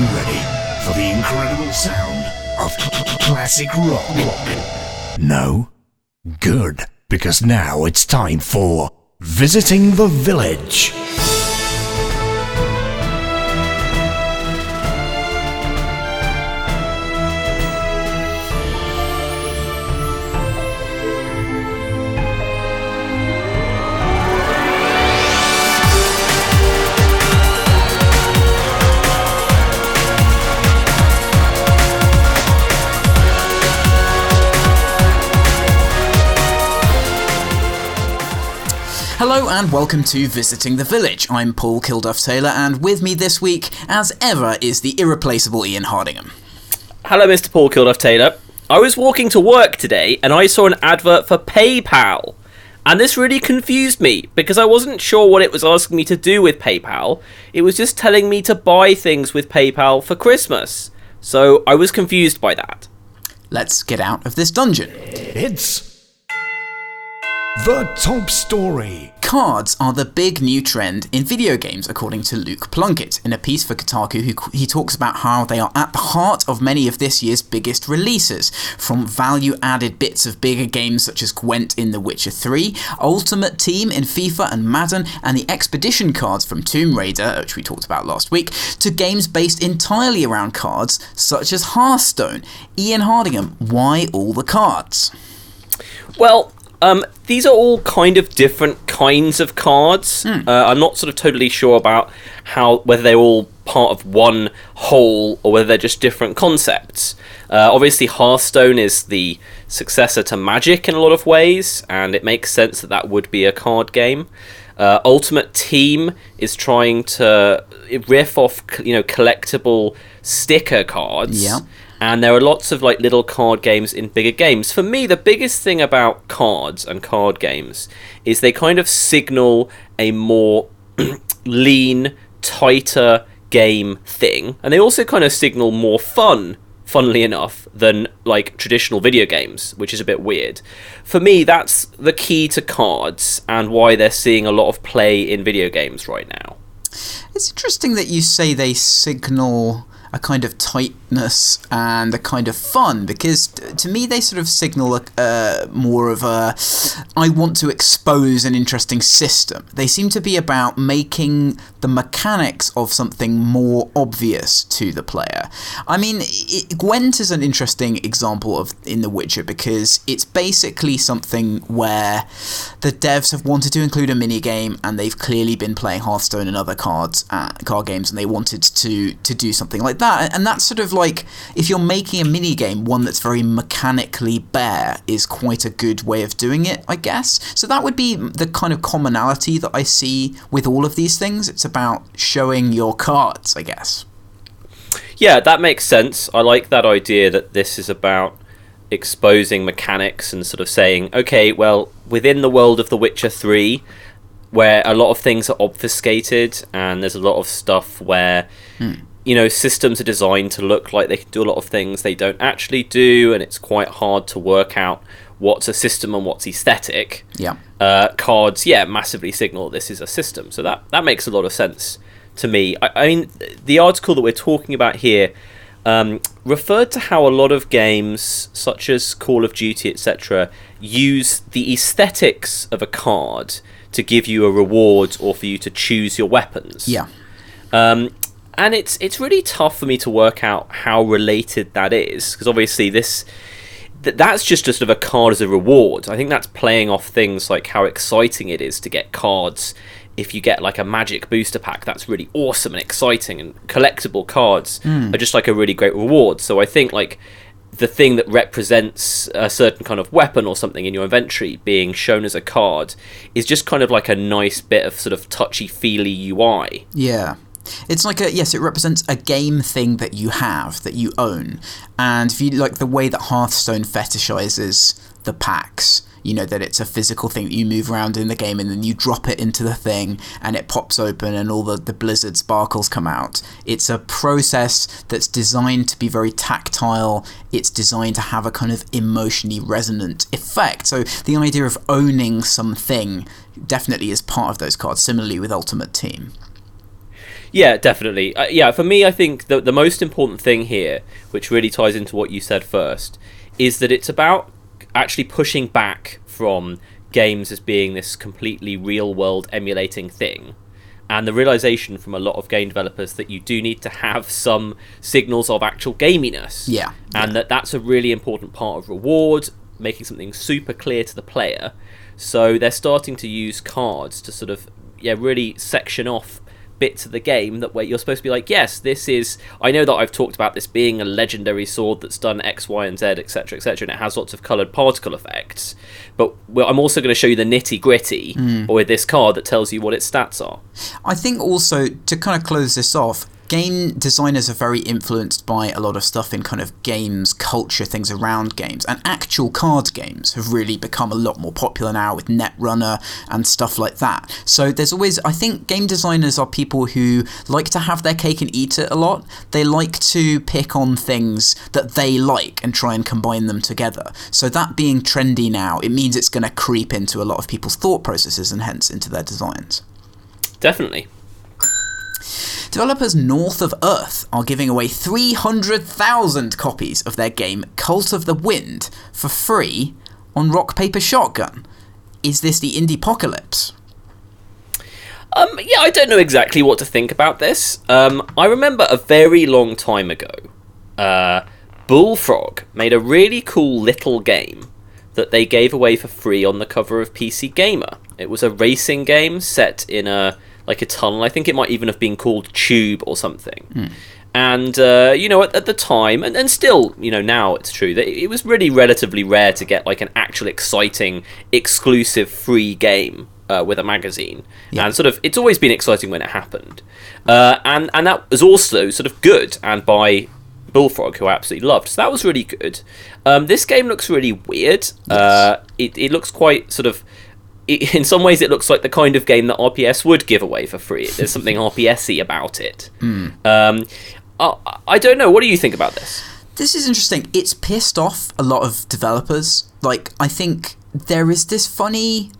you ready for the incredible sound of classic rock? No? Good, because now it's time for Visiting the Village. Hello and welcome to Visiting the Village. I'm Paul Kilduff-Taylor, and with me this week, as ever, is the irreplaceable Ian Hardingham. Hello, Mr. Paul Kilduff-Taylor. I was walking to work today and I saw an advert for PayPal. And this really confused me because I wasn't sure what it was asking me to do with PayPal. It was just telling me to buy things with PayPal for Christmas. So I was confused by that. Let's get out of this dungeon. It's the top story. Cards are the big new trend in video games, according to Luke Plunkett. In a piece for Kotaku, he talks about how they are at the heart of many of this year's biggest releases, from value-added bits of bigger games such as Gwent in The Witcher 3, Ultimate Team in FIFA and Madden, and the Expedition cards from Tomb Raider, which we talked about last week, to games based entirely around cards such as Hearthstone. Ian Hardingham, why all the cards? Well, these are all kind of different kinds of cards. I'm not sort of totally sure about whether they're all part of one whole or whether they're just different concepts. Obviously, Hearthstone is the successor to Magic in a lot of ways, and it makes sense that would be a card game. Ultimate Team is trying to riff off, collectible sticker cards. Yeah. And there are lots of little card games in bigger games. For me, the biggest thing about cards and card games is they kind of signal a more lean, tighter game thing. And they also kind of signal more fun, funnily enough, than traditional video games, which is a bit weird. For me, that's the key to cards and why they're seeing a lot of play in video games right now. It's interesting that you say they signal a kind of tightness and a kind of fun, because to me they sort of signal more of a I want to expose an interesting system. They seem to be about making the mechanics of something more obvious to the player. I mean, Gwent is an interesting example of in The Witcher because it's basically something where the devs have wanted to include a minigame, and they've clearly been playing Hearthstone and other card games, and they wanted to do something like that. And that's sort of like, if you're making a minigame, one that's very mechanically bare is quite a good way of doing it, I guess. So that would be the kind of commonality that I see with all of these things. It's about showing your cards, I guess. Yeah, that makes sense. I like that idea that this is about exposing mechanics and sort of saying, okay, well, within the world of The Witcher 3, where a lot of things are obfuscated and there's a lot of stuff where systems are designed to look like they can do a lot of things they don't actually do, and it's quite hard to work out what's a system and what's aesthetic. Yeah. Cards, massively signal this is a system. So that makes a lot of sense to me. I mean, the article that we're talking about here referred to how a lot of games, such as Call of Duty, etc., use the aesthetics of a card to give you a reward or for you to choose your weapons. Yeah. And it's really tough for me to work out how related that is, because obviously that's just a sort of a card as a reward. I think that's playing off things like how exciting it is to get cards. If you get a magic booster pack, that's really awesome and exciting, and collectible cards are just a really great reward. So I think the thing that represents a certain kind of weapon or something in your inventory being shown as a card is just kind of a nice bit of sort of touchy-feely UI. Yeah. It's it represents a game thing that you have, that you own. And if you like the way that Hearthstone fetishizes the packs, that it's a physical thing that you move around in the game, and then you drop it into the thing and it pops open and all the blizzard sparkles come out. It's a process that's designed to be very tactile. It's designed to have a kind of emotionally resonant effect. So the idea of owning something definitely is part of those cards, similarly with Ultimate Team. Yeah, definitely. Yeah, for me, I think the most important thing here, which really ties into what you said first, is that it's about actually pushing back from games as being this completely real-world emulating thing, and the realization from a lot of game developers that you do need to have some signals of actual gaminess. Yeah. And that's a really important part of reward, making something super clear to the player. So they're starting to use cards to sort of really section off bits of the game that where you're supposed to be like, yes, this is, I know that I've talked about this being a legendary sword that's done X, Y, and Z, etc., etc., and it has lots of coloured particle effects, but I'm also going to show you the nitty-gritty with this card that tells you what its stats are. I think also, to kind of close this off, game designers are very influenced by a lot of stuff in kind of games, culture, things around games, and actual card games have really become a lot more popular now with Netrunner and stuff like that. So there's always, I think game designers are people who like to have their cake and eat it a lot. They like to pick on things that they like and try and combine them together. So that being trendy now, it means it's going to creep into a lot of people's thought processes and hence into their designs. Definitely. Developers North of Earth are giving away 300,000 copies of their game Cult of the Wind for free on Rock Paper Shotgun. Is this the Indie-pocalypse? Yeah, I don't know exactly what to think about this. I remember a very long time ago, Bullfrog made a really cool little game that they gave away for free on the cover of PC Gamer. It was a racing game set in a tunnel. I think it might even have been called Tube or something. And, at the time, and still, now it's true, that it was really relatively rare to get, an actual exciting, exclusive free game with a magazine. Yeah. And sort of, it's always been exciting when it happened. And that was also sort of good, and by Bullfrog, who I absolutely loved. So that was really good. This game looks really weird. Yes. It looks quite sort of... In some ways, it looks like the kind of game that RPS would give away for free. There's something RPS-y about it. I don't know. What do you think about this? This is interesting. It's pissed off a lot of developers. I think there is this funny...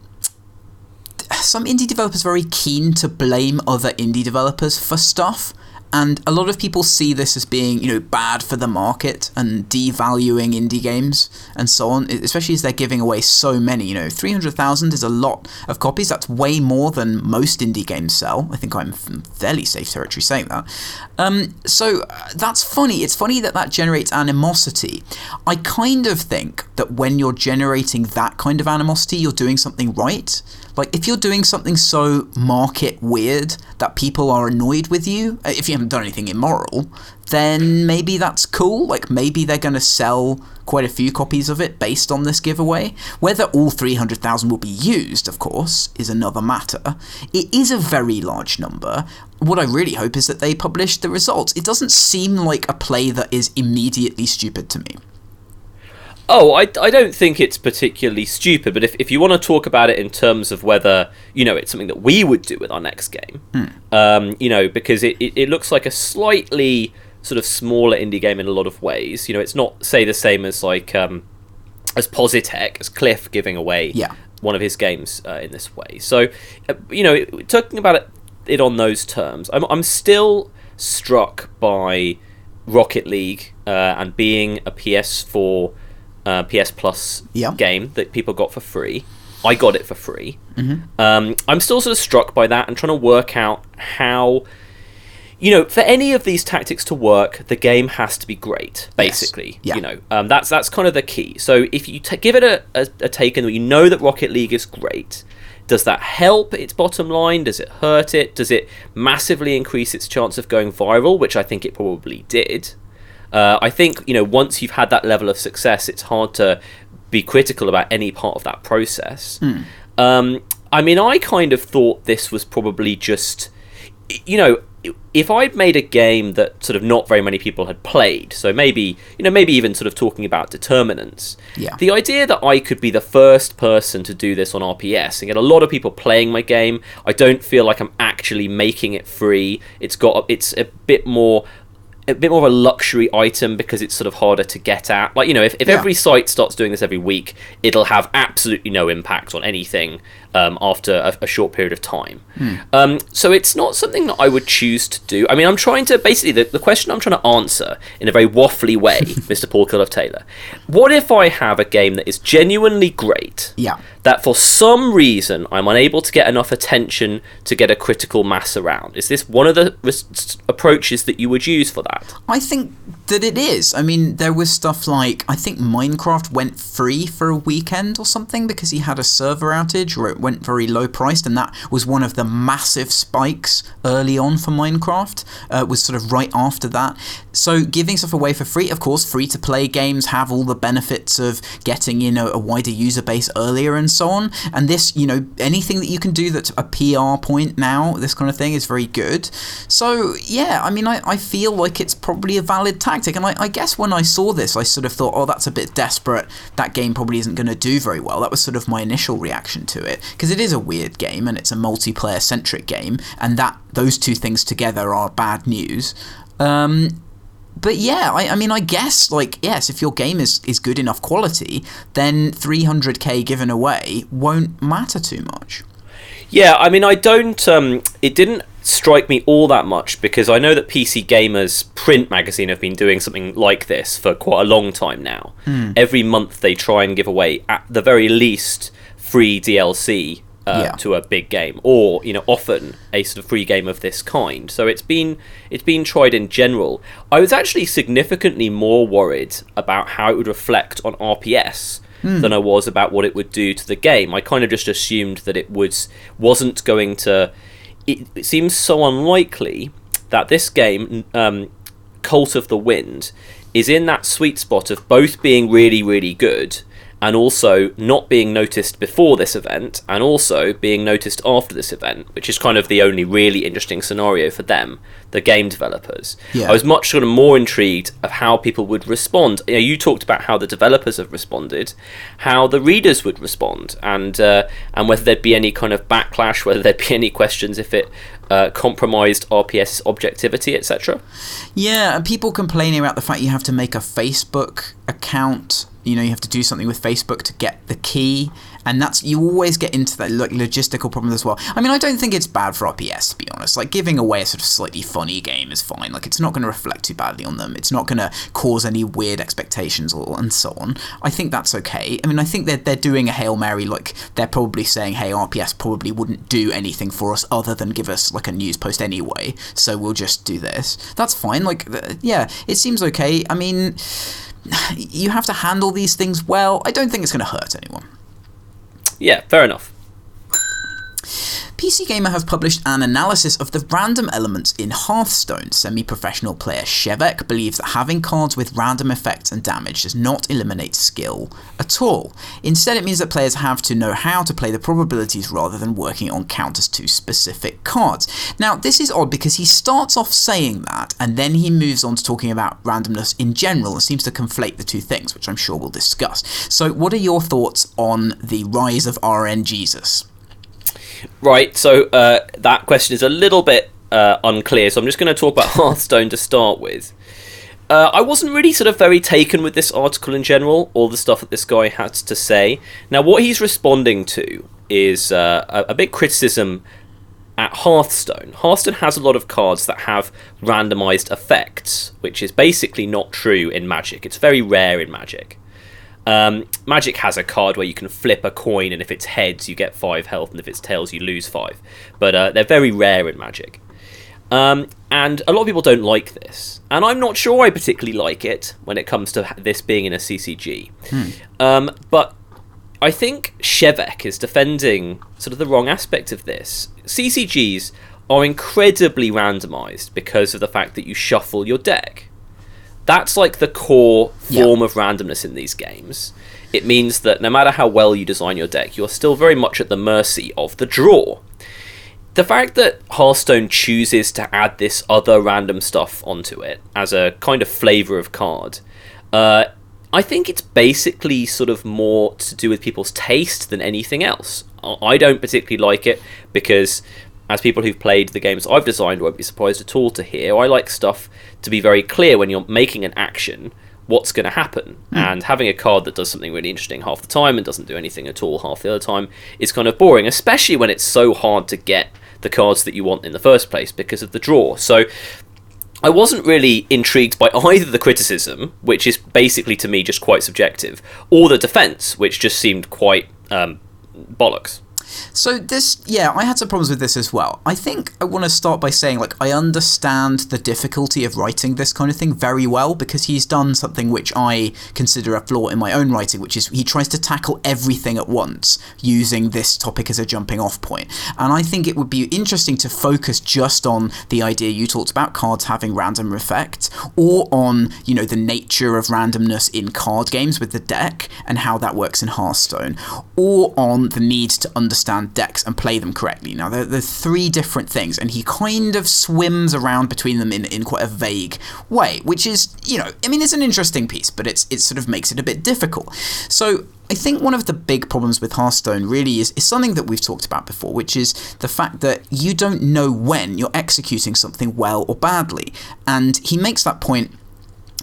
Some indie developers are very keen to blame other indie developers for stuff. And a lot of people see this as being, bad for the market and devaluing indie games and so on, especially as they're giving away so many. 300,000 is a lot of copies. That's way more than most indie games sell. I think I'm in fairly safe territory saying that. So that's funny. It's funny that generates animosity. I kind of think that when you're generating that kind of animosity, you're doing something right. If you're doing something so market weird that people are annoyed with you, if you haven't done anything immoral, then maybe that's cool. Maybe they're going to sell quite a few copies of it based on this giveaway. Whether all 300,000 will be used, of course, is another matter. It is a very large number. What I really hope is that they publish the results. It doesn't seem like a play that is immediately stupid to me. Oh, I don't think it's particularly stupid, but if you want to talk about it in terms of whether, it's something that we would do with our next game, because it looks like a slightly sort of smaller indie game in a lot of ways. It's not, say, the same as as Positech, as Cliff giving away one of his games in this way. So, talking about it on those terms, I'm still struck by Rocket League and being a PS4... PS Plus game that people got for free. I got it for free. I'm still sort of struck by that and trying to work out how, for any of these tactics to work, the game has to be great, basically. Yes. Yeah. That's kind of the key. So if you give it a take and that Rocket League is great, does that help its bottom line? Does it hurt it? Does it massively increase its chance of going viral, which I think it probably did? I think, once you've had that level of success, it's hard to be critical about any part of that process. I kind of thought this was probably just, if I'd made a game that sort of not very many people had played, so maybe even sort of talking about determinants, the idea that I could be the first person to do this on RPS and get a lot of people playing my game, I don't feel like I'm actually making it free. It's a bit more of a luxury item because it's sort of harder to get at. If every site starts doing this every week, it'll have absolutely no impact on anything after a short period of time. So it's not something that I would choose to do. I mean, I'm trying to basically the question I'm trying to answer in a very waffly way, Mr. Paul Kilduff-Taylor. What if I have a game that is genuinely great? Yeah. That for some reason I'm unable to get enough attention to get a critical mass around. Is this one of the approaches that you would use for that? I think that it is. I mean, there was stuff like, I think Minecraft went free for a weekend or something because he had a server outage, or it went very low priced, and that was one of the massive spikes early on for Minecraft, was sort of right after that. So giving stuff away for free, of course, free to play games have all the benefits of getting, a wider user base earlier and so on. And this, anything that you can do that's a PR point now, this kind of thing, is very good. So yeah, I mean, I feel like it's probably a valid tactic. And I guess when I saw this, I sort of thought, oh, that's a bit desperate. That game probably isn't going to do very well. That was sort of my initial reaction to it, because it is a weird game and it's a multiplayer centric game, and those two things together are bad news. But yeah, I mean, I guess, yes, if your game is good enough quality, then 300k given away won't matter too much. Yeah, I mean, I don't... it didn't strike me all that much, because I know that PC Gamer's print magazine have been doing something like this for quite a long time now. Every month they try and give away, at the very least, free DLC to a big game, or often a sort of free game of this kind. So it's been tried in general. I was actually significantly more worried about how it would reflect on RPS than I was about what it would do to the game. I kind of just assumed that it wasn't going to. It seems so unlikely that this game, Cult of the Wind, is in that sweet spot of both being really, really good and also not being noticed before this event, and also being noticed after this event, which is kind of the only really interesting scenario for them, the game developers. Yeah. I was much sort of more intrigued of how people would respond. You talked about how the developers have responded, how the readers would respond, and whether there'd be any kind of backlash, whether there'd be any questions if it compromised RPS objectivity, etc. Yeah, and people complaining about the fact you have to make a Facebook account. You have to do something with Facebook to get the key, and you always get into that logistical problem as well. I mean, I don't think it's bad for RPS, to be honest. Giving away a sort of slightly funny game is fine. It's not going to reflect too badly on them. It's not going to cause any weird expectations and so on. I think that's okay. I mean, I think they're doing a Hail Mary. They're probably saying, hey, RPS probably wouldn't do anything for us other than give us a news post anyway, so we'll just do this. That's fine. Yeah, it seems okay. I mean, you have to handle these things well. I don't think it's going to hurt anyone. Yeah, fair enough. PC Gamer have published an analysis of the random elements in Hearthstone. Semi-professional player Shevek believes that having cards with random effects and damage does not eliminate skill at all. Instead, it means that players have to know how to play the probabilities rather than working on counters to specific cards. Now, this is odd because he starts off saying that, and then he moves on to talking about randomness in general and seems to conflate the two things, which I'm sure we'll discuss. So, what are your thoughts on the rise of RNGesus? Right, so that question is a little bit unclear, so I'm just going to talk about Hearthstone to start with. I wasn't really sort of very taken with this article in general, all the stuff that this guy had to say. Now, what he's responding to is a big criticism at Hearthstone. Hearthstone has a lot of cards that have randomized effects, which is basically not true in Magic. It's very rare in Magic. Magic has a card where you can flip a coin, and if it's heads you get 5 health, and if it's tails you lose 5. But they're very rare in Magic. And a lot of people don't like this. And I'm not sure I particularly like it when it comes to this being in a CCG. But I think Shevek is defending sort of the wrong aspect of this. CCGs are incredibly randomized because of the fact that you shuffle your deck. That's the core form of randomness in these games. It means that no matter how well you design your deck, you're still very much at the mercy of the draw. The fact that Hearthstone chooses to add this other random stuff onto it as a kind of flavour of card, I think it's basically sort of more to do with people's taste than anything else. I don't particularly like it because, as people who've played the games I've designed won't be surprised at all to hear, I like stuff to be very clear when you're making an action, what's going to happen. And having a card that does something really interesting half the time and doesn't do anything at all half the other time is kind of boring, especially when it's so hard to get the cards that you want in the first place because of the draw. So I wasn't really intrigued by either the criticism, which is basically to me just quite subjective, or the defense, which just seemed quite bollocks. So this, yeah, I had some problems with this as well. I think I want to start by saying, like, I understand the difficulty of writing this kind of thing very well, because he's done something which I consider a flaw in my own writing, which is he tries to tackle everything at once using this topic as a jumping off point. And I think it would be interesting to focus just on the idea you talked about, cards having random effects, or on, you know, the nature of randomness in card games with the deck and how that works in Hearthstone, or on the need to understand decks and play them correctly. Now, there's three different things, and he kind of swims around between them in quite a vague way, which is, you know, I mean, it's an interesting piece, but it sort of makes it a bit difficult. So I think one of the big problems with Hearthstone really is something that we've talked about before, which is the fact that you don't know when you're executing something well or badly. And he makes that point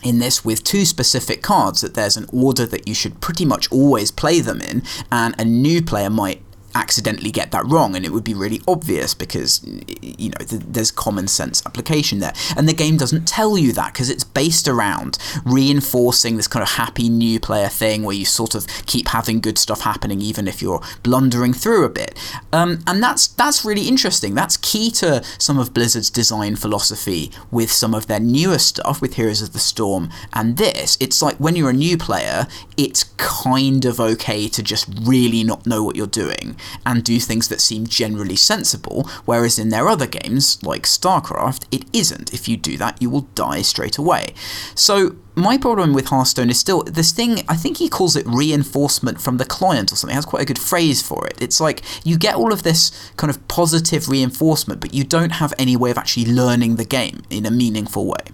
in this with two specific cards, that there's an order that you should pretty much always play them in, and a new player might accidentally get that wrong, and it would be really obvious because, you know, there's common sense application there, and the game doesn't tell you that because it's based around reinforcing this kind of happy new player thing where you sort of keep having good stuff happening even if you're blundering through a bit, and that's really interesting. That's key to some of Blizzard's design philosophy with some of their newer stuff with Heroes of the Storm and this. It's like when you're a new player, it's kind of okay to just really not know what you're doing and do things that seem generally sensible, whereas in their other games, like StarCraft, it isn't. If you do that, you will die straight away. So my problem with Hearthstone is still this thing, I think he calls it reinforcement from the client or something. He has quite a good phrase for it. It's like you get all of this kind of positive reinforcement, but you don't have any way of actually learning the game in a meaningful way.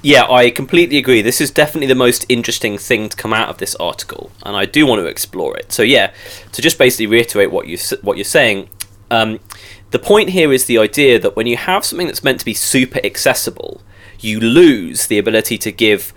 Yeah, I completely agree. This is definitely the most interesting thing to come out of this article, and I do want to explore it. So yeah, to just basically reiterate what you're saying, the point here is the idea that when you have something that's meant to be super accessible, you lose the ability to give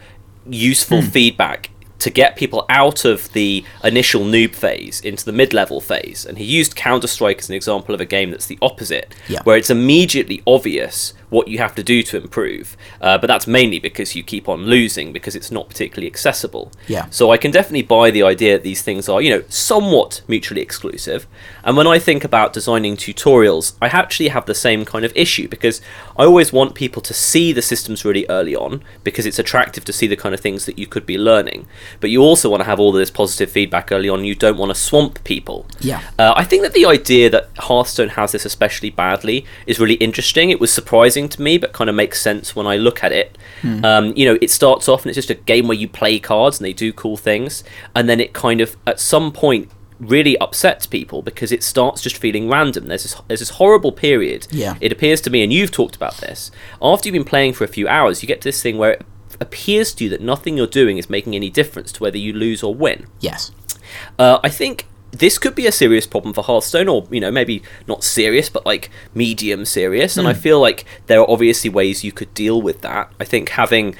useful feedback to get people out of the initial noob phase into the mid-level phase. And he used Counter-Strike as an example of a game that's the opposite, where it's immediately obvious what you have to do to improve, but that's mainly because you keep on losing because it's not particularly accessible. So I can definitely buy the idea that these things are, you know, somewhat mutually exclusive. And when I think about designing tutorials, I actually have the same kind of issue, because I always want people to see the systems really early on because it's attractive to see the kind of things that you could be learning, but you also want to have all this positive feedback early on. You don't want to swamp people. I think that the idea that Hearthstone has this especially badly is really interesting. It was surprising to me, but kind of makes sense when I look at it. You know, it starts off and it's just a game where you play cards and they do cool things, and then it kind of at some point really upsets people because it starts just feeling random. There's this horrible period, it appears to me, and you've talked about this, after you've been playing for a few hours, you get to this thing where it appears to you that nothing you're doing is making any difference to whether you lose or win. I think this could be a serious problem for Hearthstone, or, you know, maybe not serious, but like medium serious. And I feel like there are obviously ways you could deal with that. I think having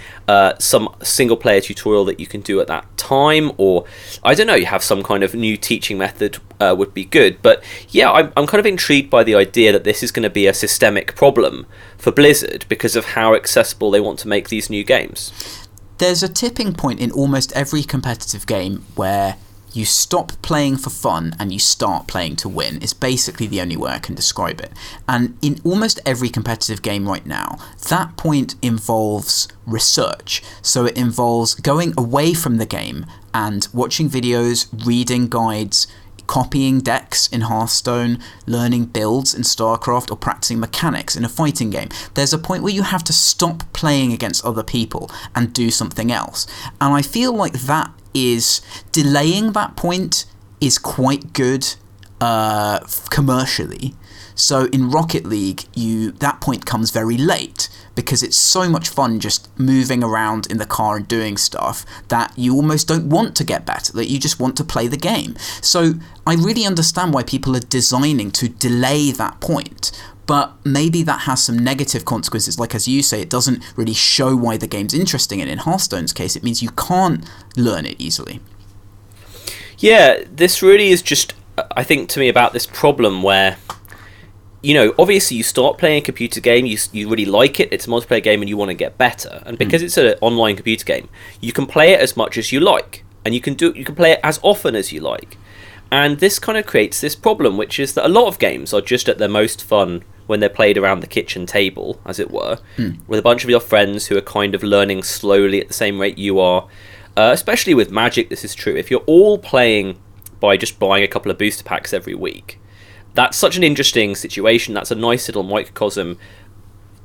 some single player tutorial that you can do at that time, or I don't know, you have some kind of new teaching method would be good. But yeah, I'm kind of intrigued by the idea that this is going to be a systemic problem for Blizzard because of how accessible they want to make these new games. There's a tipping point in almost every competitive game where you stop playing for fun and you start playing to win. Is basically the only way I can describe it. And in almost every competitive game right now, that point involves research. So it involves going away from the game and watching videos, reading guides, copying decks in Hearthstone, learning builds in StarCraft, or practicing mechanics in a fighting game. There's a point where you have to stop playing against other people and do something else. And I feel like that is delaying that point is quite good commercially. So in Rocket League, that point comes very late because it's so much fun just moving around in the car and doing stuff that you almost don't want to get better, that you just want to play the game. So I really understand why people are designing to delay that point. but maybe that has some negative consequences. Like, as you say, it doesn't really show why the game's interesting, and in Hearthstone's case, it means you can't learn it easily. Yeah, this really is just, I think, to me, about this problem where, obviously you start playing a computer game, you really like it, it's a multiplayer game, and you want to get better. And because it's an online computer game, you can play it as much as you like, and you can play it as often as you like. And this kind of creates this problem, which is that a lot of games are just at their most fun when they're played around the kitchen table, as it were, with a bunch of your friends who are kind of learning slowly at the same rate you are. Especially with Magic, this is true. If you're all playing by just buying a couple of booster packs every week, that's such an interesting situation. That's a nice little microcosm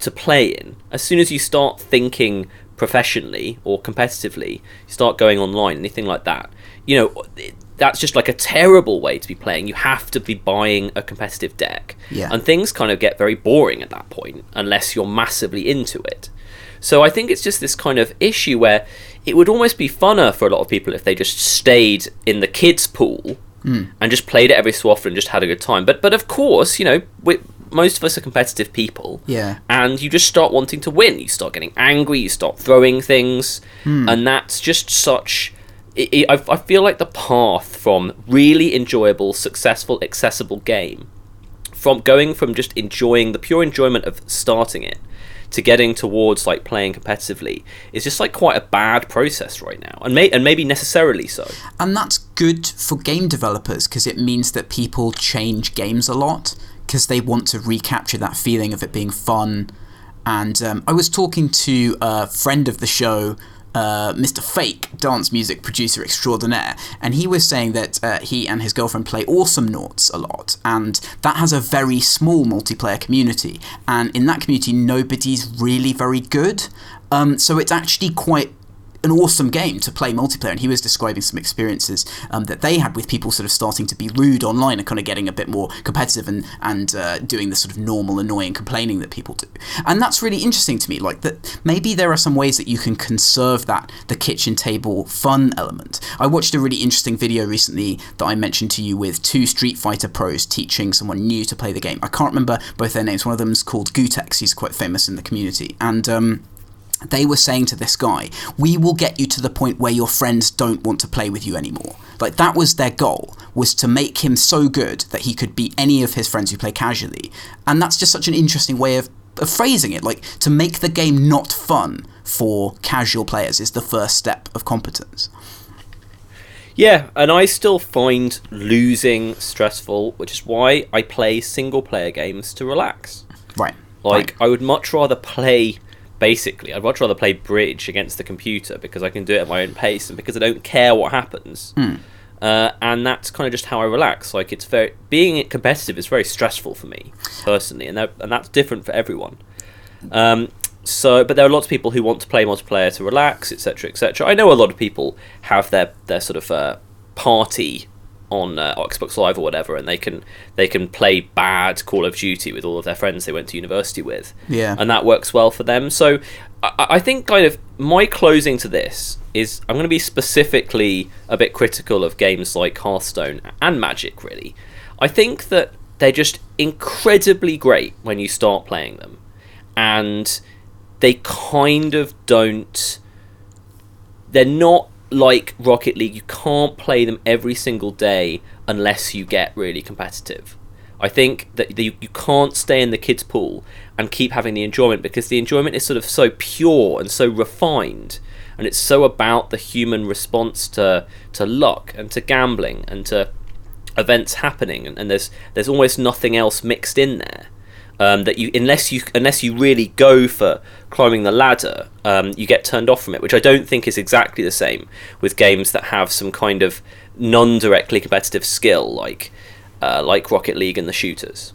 to play in. As soon as you start thinking professionally or competitively, you start going online, anything like that, that's just like a terrible way to be playing. You have to be buying a competitive deck. Yeah. And things kind of get very boring at that point, unless you're massively into it. So I think it's just this kind of issue where it would almost be funner for a lot of people if they just stayed in the kids' pool and just played it every so often and just had a good time. But of course, most of us are competitive people. Yeah. And you just start wanting to win. You start getting angry, you start throwing things, and that's just such... I feel like the path from really enjoyable, successful, accessible game, from going from just enjoying the pure enjoyment of starting it to getting towards like playing competitively is just like quite a bad process right now, and maybe necessarily so. And that's good for game developers because it means that people change games a lot because they want to recapture that feeling of it being fun. And I was talking to a friend of the show, Mr. Fake, dance music producer extraordinaire, and he was saying that he and his girlfriend play Awesome Noughts a lot, and that has a very small multiplayer community, and in that community nobody's really very good, so it's actually quite an awesome game to play multiplayer. And he was describing some experiences that they had with people sort of starting to be rude online and kind of getting a bit more competitive and doing the sort of normal annoying complaining that people do. And that's really interesting to me, like that maybe there are some ways that you can conserve the kitchen table fun element. I watched a really interesting video recently that I mentioned to you with two Street Fighter pros teaching someone new to play the game. I can't remember both their names. One of them is called Gutex. He's quite famous in the community. And they were saying to this guy, we will get you to the point where your friends don't want to play with you anymore. Like, that was their goal, was to make him so good that he could beat any of his friends who play casually. And that's just such an interesting way of phrasing it. Like, to make the game not fun for casual players is the first step of competence. Yeah, and I still find losing stressful, which is why I play single-player games to relax. Right. Like, I would much rather play... Basically, I'd much rather play bridge against the computer because I can do it at my own pace and because I don't care what happens. And that's kind of just how I relax. Like, being competitive is very stressful for me personally, and that's different for everyone. But there are lots of people who want to play multiplayer to relax, etc., etc. I know a lot of people have their sort of party on Xbox Live or whatever, and they can play bad Call of Duty with all of their friends they went to university with. Yeah. And that works well for them. So I think kind of my closing to this is I'm going to be specifically a bit critical of games like Hearthstone and Magic, really. I think that they're just incredibly great when you start playing them, and they kind of don't... They're not like Rocket League. You can't play them every single day unless you get really competitive. I think that you can't stay in the kids' pool and keep having the enjoyment, because the enjoyment is sort of so pure and so refined, and it's so about the human response to luck and to gambling and to events happening, and there's almost nothing else mixed in there. That unless you really go for climbing the ladder, you get turned off from it, which I don't think is exactly the same with games that have some kind of non-directly competitive skill, like Rocket League and the shooters.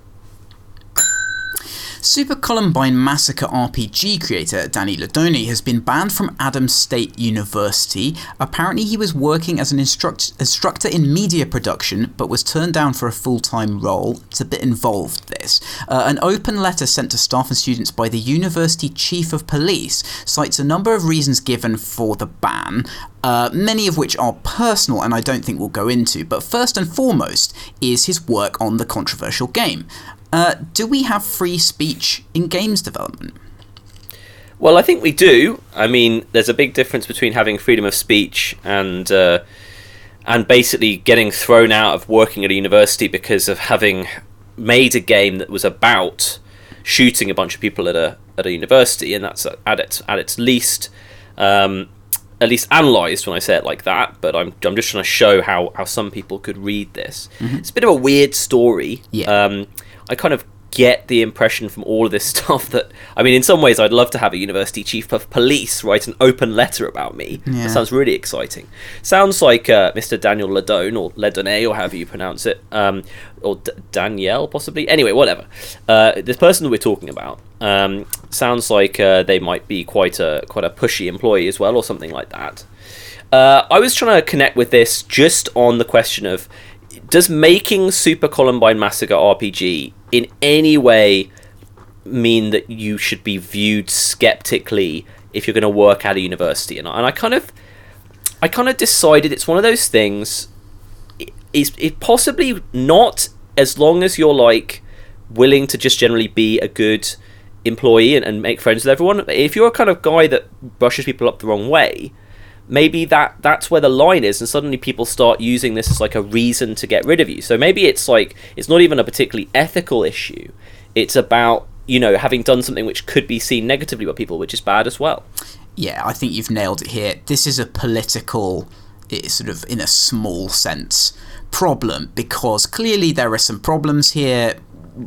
Super Columbine Massacre RPG creator Danny Ladoni has been banned from Adams State University. Apparently he was working as an instructor in media production, but was turned down for a full-time role. It's a bit involved, this. An open letter sent to staff and students by the University Chief of Police cites a number of reasons given for the ban, many of which are personal and I don't think we'll go into, but first and foremost is his work on the controversial game. Do we have free speech in games development? Well, I think we do. I mean, there's a big difference between having freedom of speech and basically getting thrown out of working at a university because of having made a game that was about shooting a bunch of people at a university, and that's at its least at least analysed when I say it like that. But I'm just trying to show how some people could read this. Mm-hmm. It's a bit of a weird story. Yeah. I kind of get the impression from all of this stuff that, I mean, in some ways I'd love to have a university chief of police write an open letter about me. Yeah. That sounds really exciting. Sounds like Mr. Daniel Ledone, or Ledone, or however you pronounce it, or Danielle possibly. Anyway, whatever. This person that we're talking about sounds like they might be quite a pushy employee as well, or something like that. I was trying to connect with this just on the question of, does making Super Columbine Massacre RPG in any way mean that you should be viewed skeptically if you're going to work at a university? And I kind of decided it's one of those things. It possibly not, as long as you're like willing to just generally be a good employee and make friends with everyone. If you're a kind of guy that brushes people up the wrong way, maybe that's where the line is, and suddenly people start using this as like a reason to get rid of you. So maybe it's like, it's not even a particularly ethical issue. It's about, you know, having done something which could be seen negatively by people, which is bad as well. Yeah, I think you've nailed it here. This is a political, sort of in a small sense, problem, because clearly there are some problems here.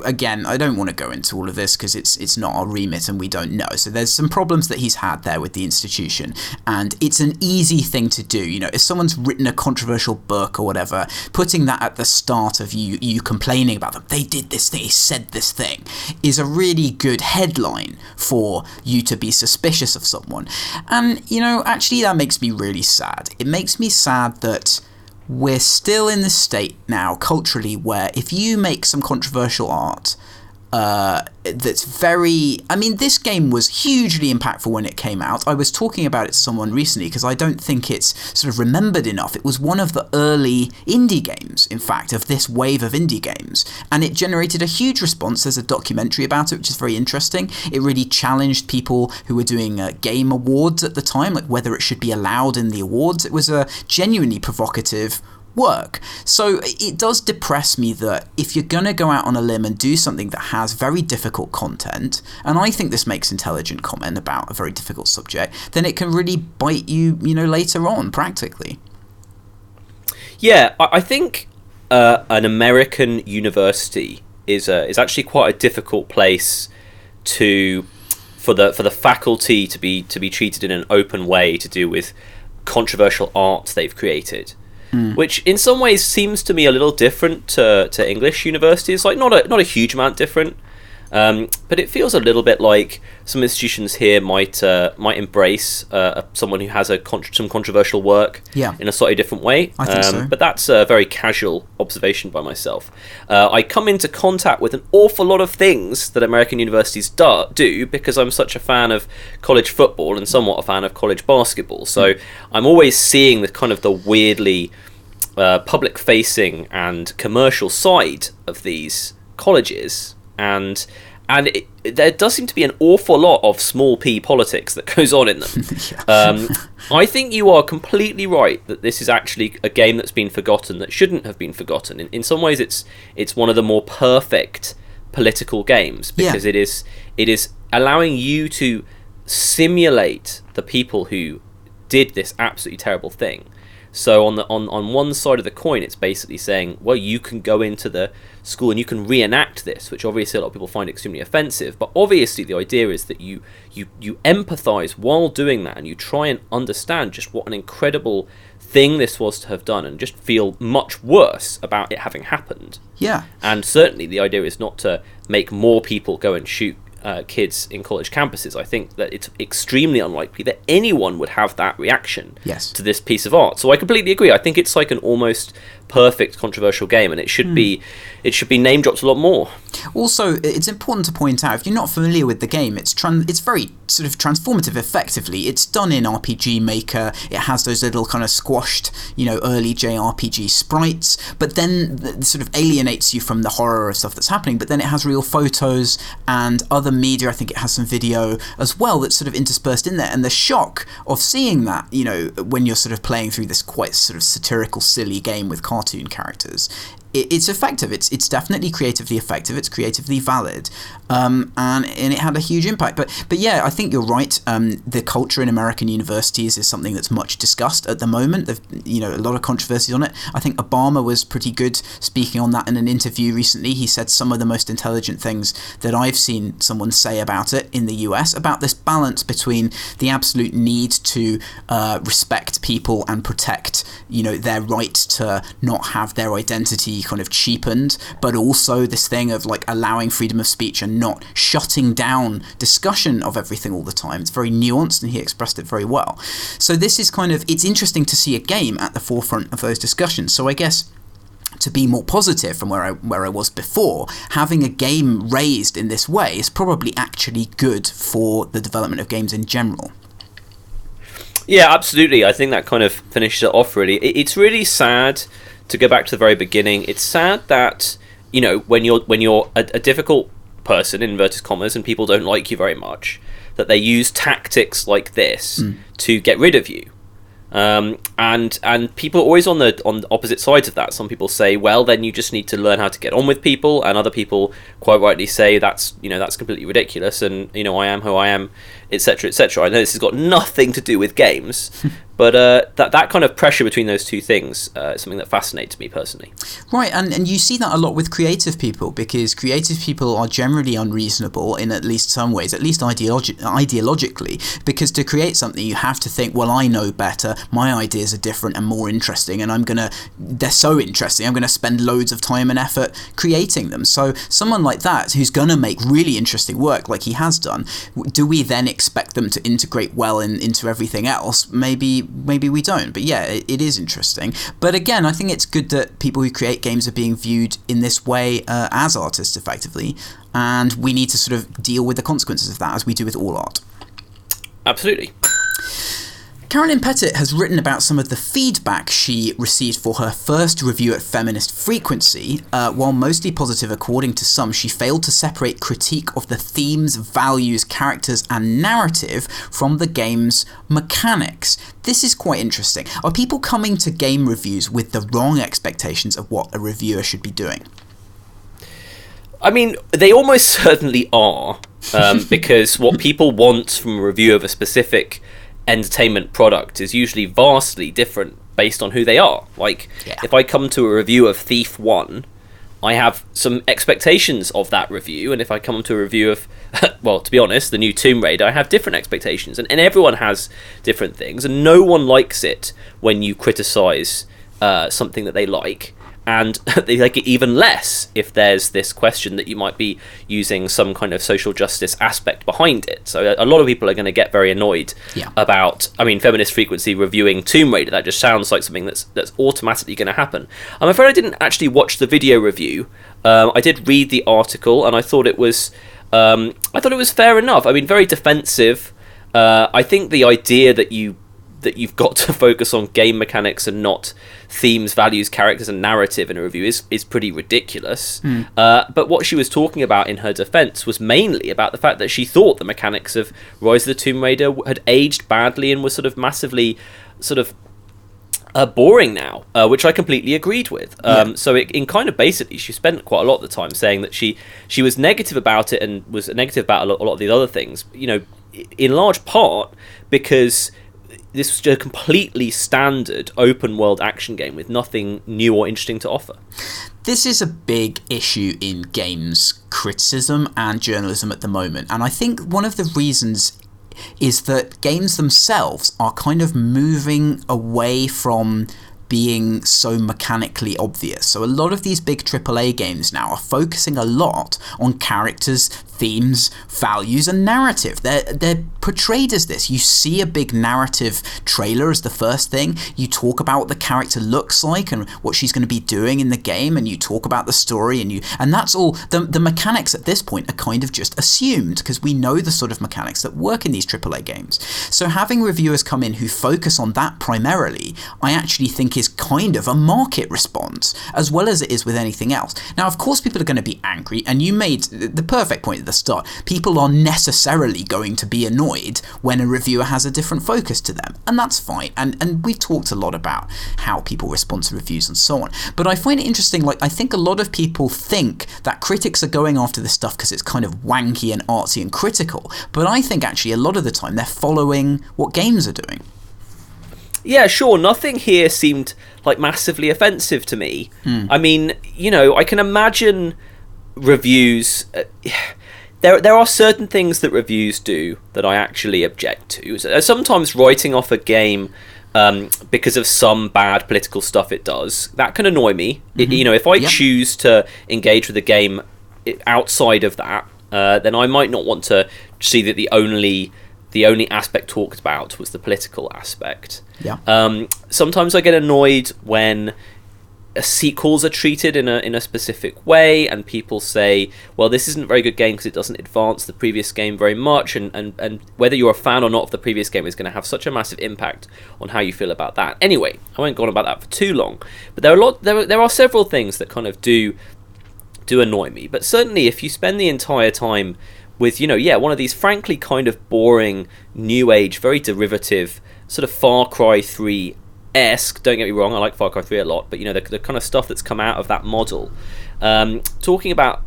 Again, I don't want to go into all of this because it's not our remit and we don't know. So there's some problems that he's had there with the institution, and it's an easy thing to do. You know, if someone's written a controversial book or whatever, putting that at the start of you complaining about them, they did this thing, they said this thing, is a really good headline for you to be suspicious of someone. And, you know, actually that makes me really sad. It makes me sad that we're still in the state now, culturally, where if you make some controversial art that's very... I mean, this game was hugely impactful when it came out. I was talking about it to someone recently because I don't think it's sort of remembered enough. It was one of the early indie games, in fact, of this wave of indie games. And it generated a huge response. There's a documentary about it, which is very interesting. It really challenged people who were doing game awards at the time, like whether it should be allowed in the awards. It was a genuinely provocative work. So it does depress me that if you're going to go out on a limb and do something that has very difficult content, and I think this makes intelligent comment about a very difficult subject, then it can really bite you, you know, later on, practically. Yeah, I think an American university is actually quite a difficult place for the faculty to be treated in an open way to do with controversial art they've created. Which in some ways seems to me a little different to English universities. Like not a huge amount different, but it feels a little bit like some institutions here might embrace someone who has some controversial work in a slightly different way. I think so. But that's a very casual observation by myself. I come into contact with an awful lot of things that American universities do because I'm such a fan of college football and somewhat a fan of college basketball. So I'm always seeing the kind of the weirdly public-facing and commercial side of these colleges, and there does seem to be an awful lot of small p politics that goes on in them. I think you are completely right that this is actually a game that's been forgotten, that shouldn't have been forgotten. In some ways, it's one of the more perfect political games because it is allowing you to simulate the people who did this absolutely terrible thing. So on one side of the coin, it's basically saying, well, you can go into the school and you can reenact this, which obviously a lot of people find extremely offensive. But obviously the idea is that you empathise while doing that, and you try and understand just what an incredible thing this was to have done, and just feel much worse about it having happened. Yeah. And certainly the idea is not to make more people go and shoot kids in college campuses. I think that it's extremely unlikely that anyone would have that reaction to this piece of art. So I completely agree. I think it's like an almost perfect controversial game, and it should be name dropped a lot more. Also, it's important to point out, if you're not familiar with the game, it's very sort of transformative effectively. It's done in RPG Maker. It has those little kind of squashed, early JRPG sprites, but then it sort of alienates you from the horror of stuff that's happening. But then it has real photos and other media. I think it has some video as well that's sort of interspersed in there. And the shock of seeing that, when you're sort of playing through this quite sort of satirical, silly game with cartoon characters, it's effective. It's definitely creatively effective. It's creatively valid, and it had a huge impact. But yeah, I think you're right. The culture in American universities is something that's much discussed at the moment. There's a lot of controversies on it. I think Obama was pretty good speaking on that in an interview recently. He said some of the most intelligent things that I've seen someone say about it in the US, about this balance between the absolute need to respect people and protect their right to not have their identity kind of cheapened, but also this thing of like allowing freedom of speech and not shutting down discussion of everything all the time. It's very nuanced, and he expressed it very well. So this is it's interesting to see a game at the forefront of those discussions. So I guess, to be more positive from where I was before, having a game raised in this way is probably actually good for the development of games in general. Yeah, absolutely. I think that kind of finishes it off, really. It's really sad, to go back to the very beginning, it's sad that, when you're a difficult person, in inverted commas, and people don't like you very much, that they use tactics like this to get rid of you. And people are always on the opposite sides of that. Some people say, well, then you just need to learn how to get on with people, and other people quite rightly say that's completely ridiculous, and I am who I am, etc., etc. I know this has got nothing to do with games, but that kind of pressure between those two things is something that fascinates me personally. Right, and you see that a lot with creative people, because creative people are generally unreasonable in at least some ways, at least ideologically, because to create something you have to think, well, I know better, my ideas are different and more interesting, and they're so interesting, I'm going to spend loads of time and effort creating them. So someone like that, who's going to make really interesting work like he has done, do we then expect them to integrate well into everything else? Maybe we don't, but yeah, it is interesting. But again, I think it's good that people who create games are being viewed in this way as artists effectively, and we need to sort of deal with the consequences of that, as we do with all art. Absolutely. Carolyn Pettit has written about some of the feedback she received for her first review at Feminist Frequency. While mostly positive according to some, she failed to separate critique of the themes, values, characters and narrative from the game's mechanics. This is quite interesting. Are people coming to game reviews with the wrong expectations of what a reviewer should be doing? I mean, they almost certainly are, because what people want from a review of a specific entertainment product is usually vastly different based on who they are. If I come to a review of Thief 1, I have some expectations of that review, and if I come to a review of, well, to be honest, the new Tomb Raider, I have different expectations, and everyone has different things, and no one likes it when you criticise something that they like, and they like it even less if there's this question that you might be using some kind of social justice aspect behind it. So a lot of people are going to get very annoyed about, Feminist Frequency reviewing Tomb Raider. That just sounds like something that's automatically going to happen. I'm afraid I didn't actually watch the video review. I did read the article, and I thought it was fair enough. Very defensive. I think the idea that you've got to focus on game mechanics and not themes, values, characters and narrative in a review is pretty ridiculous. But what she was talking about in her defense was mainly about the fact that she thought the mechanics of Rise of the Tomb Raider had aged badly and were sort of massively boring now, which I completely agreed with. So in kind of basically, she spent quite a lot of the time saying that she was negative about it and was negative about a lot of these other things, in large part because this was just a completely standard open world action game with nothing new or interesting to offer. This is a big issue in games criticism and journalism at the moment, and I think one of the reasons is that games themselves are kind of moving away from being so mechanically obvious. So a lot of these big AAA games now are focusing a lot on characters, themes, values, and narrative. They're portrayed as this. You see a big narrative trailer as the first thing. You talk about what the character looks like and what she's going to be doing in the game, and you talk about the story, and that's all. The mechanics at this point are kind of just assumed because we know the sort of mechanics that work in these AAA games. So having reviewers come in who focus on that primarily, I actually think is kind of a market response, as well as it is with anything else. Now, of course, people are going to be angry, and you made the perfect point at the start. People are necessarily going to be annoyed when a reviewer has a different focus to them, and that's fine. And we've talked a lot about how people respond to reviews and so on. But I find it interesting, like, I think a lot of people think that critics are going after this stuff because it's kind of wanky and artsy and critical, but I think actually a lot of the time they're following what games are doing. Yeah, sure. Nothing here seemed like massively offensive to me. I mean, you know, I can imagine reviews. There are certain things that reviews do that I actually object to. Sometimes writing off a game because of some bad political stuff it does, that can annoy me. You know, if I choose to engage with a game outside of that, then I might not want to see that the only aspect talked about was the political aspect. Sometimes I get annoyed when sequels are treated in a specific way, and people say, well, this isn't a very good game because it doesn't advance the previous game very much, and whether you're a fan or not of the previous game is going to have such a massive impact on how you feel about that. Anyway, I won't go on about that for too long, but there are several things that kind of do annoy me. But certainly if you spend the entire time with, you know, one of these frankly kind of boring, new age, very derivative, sort of Far Cry 3-esque, don't get me wrong, I like Far Cry 3 a lot, but, you know, the kind of stuff that's come out of that model, talking about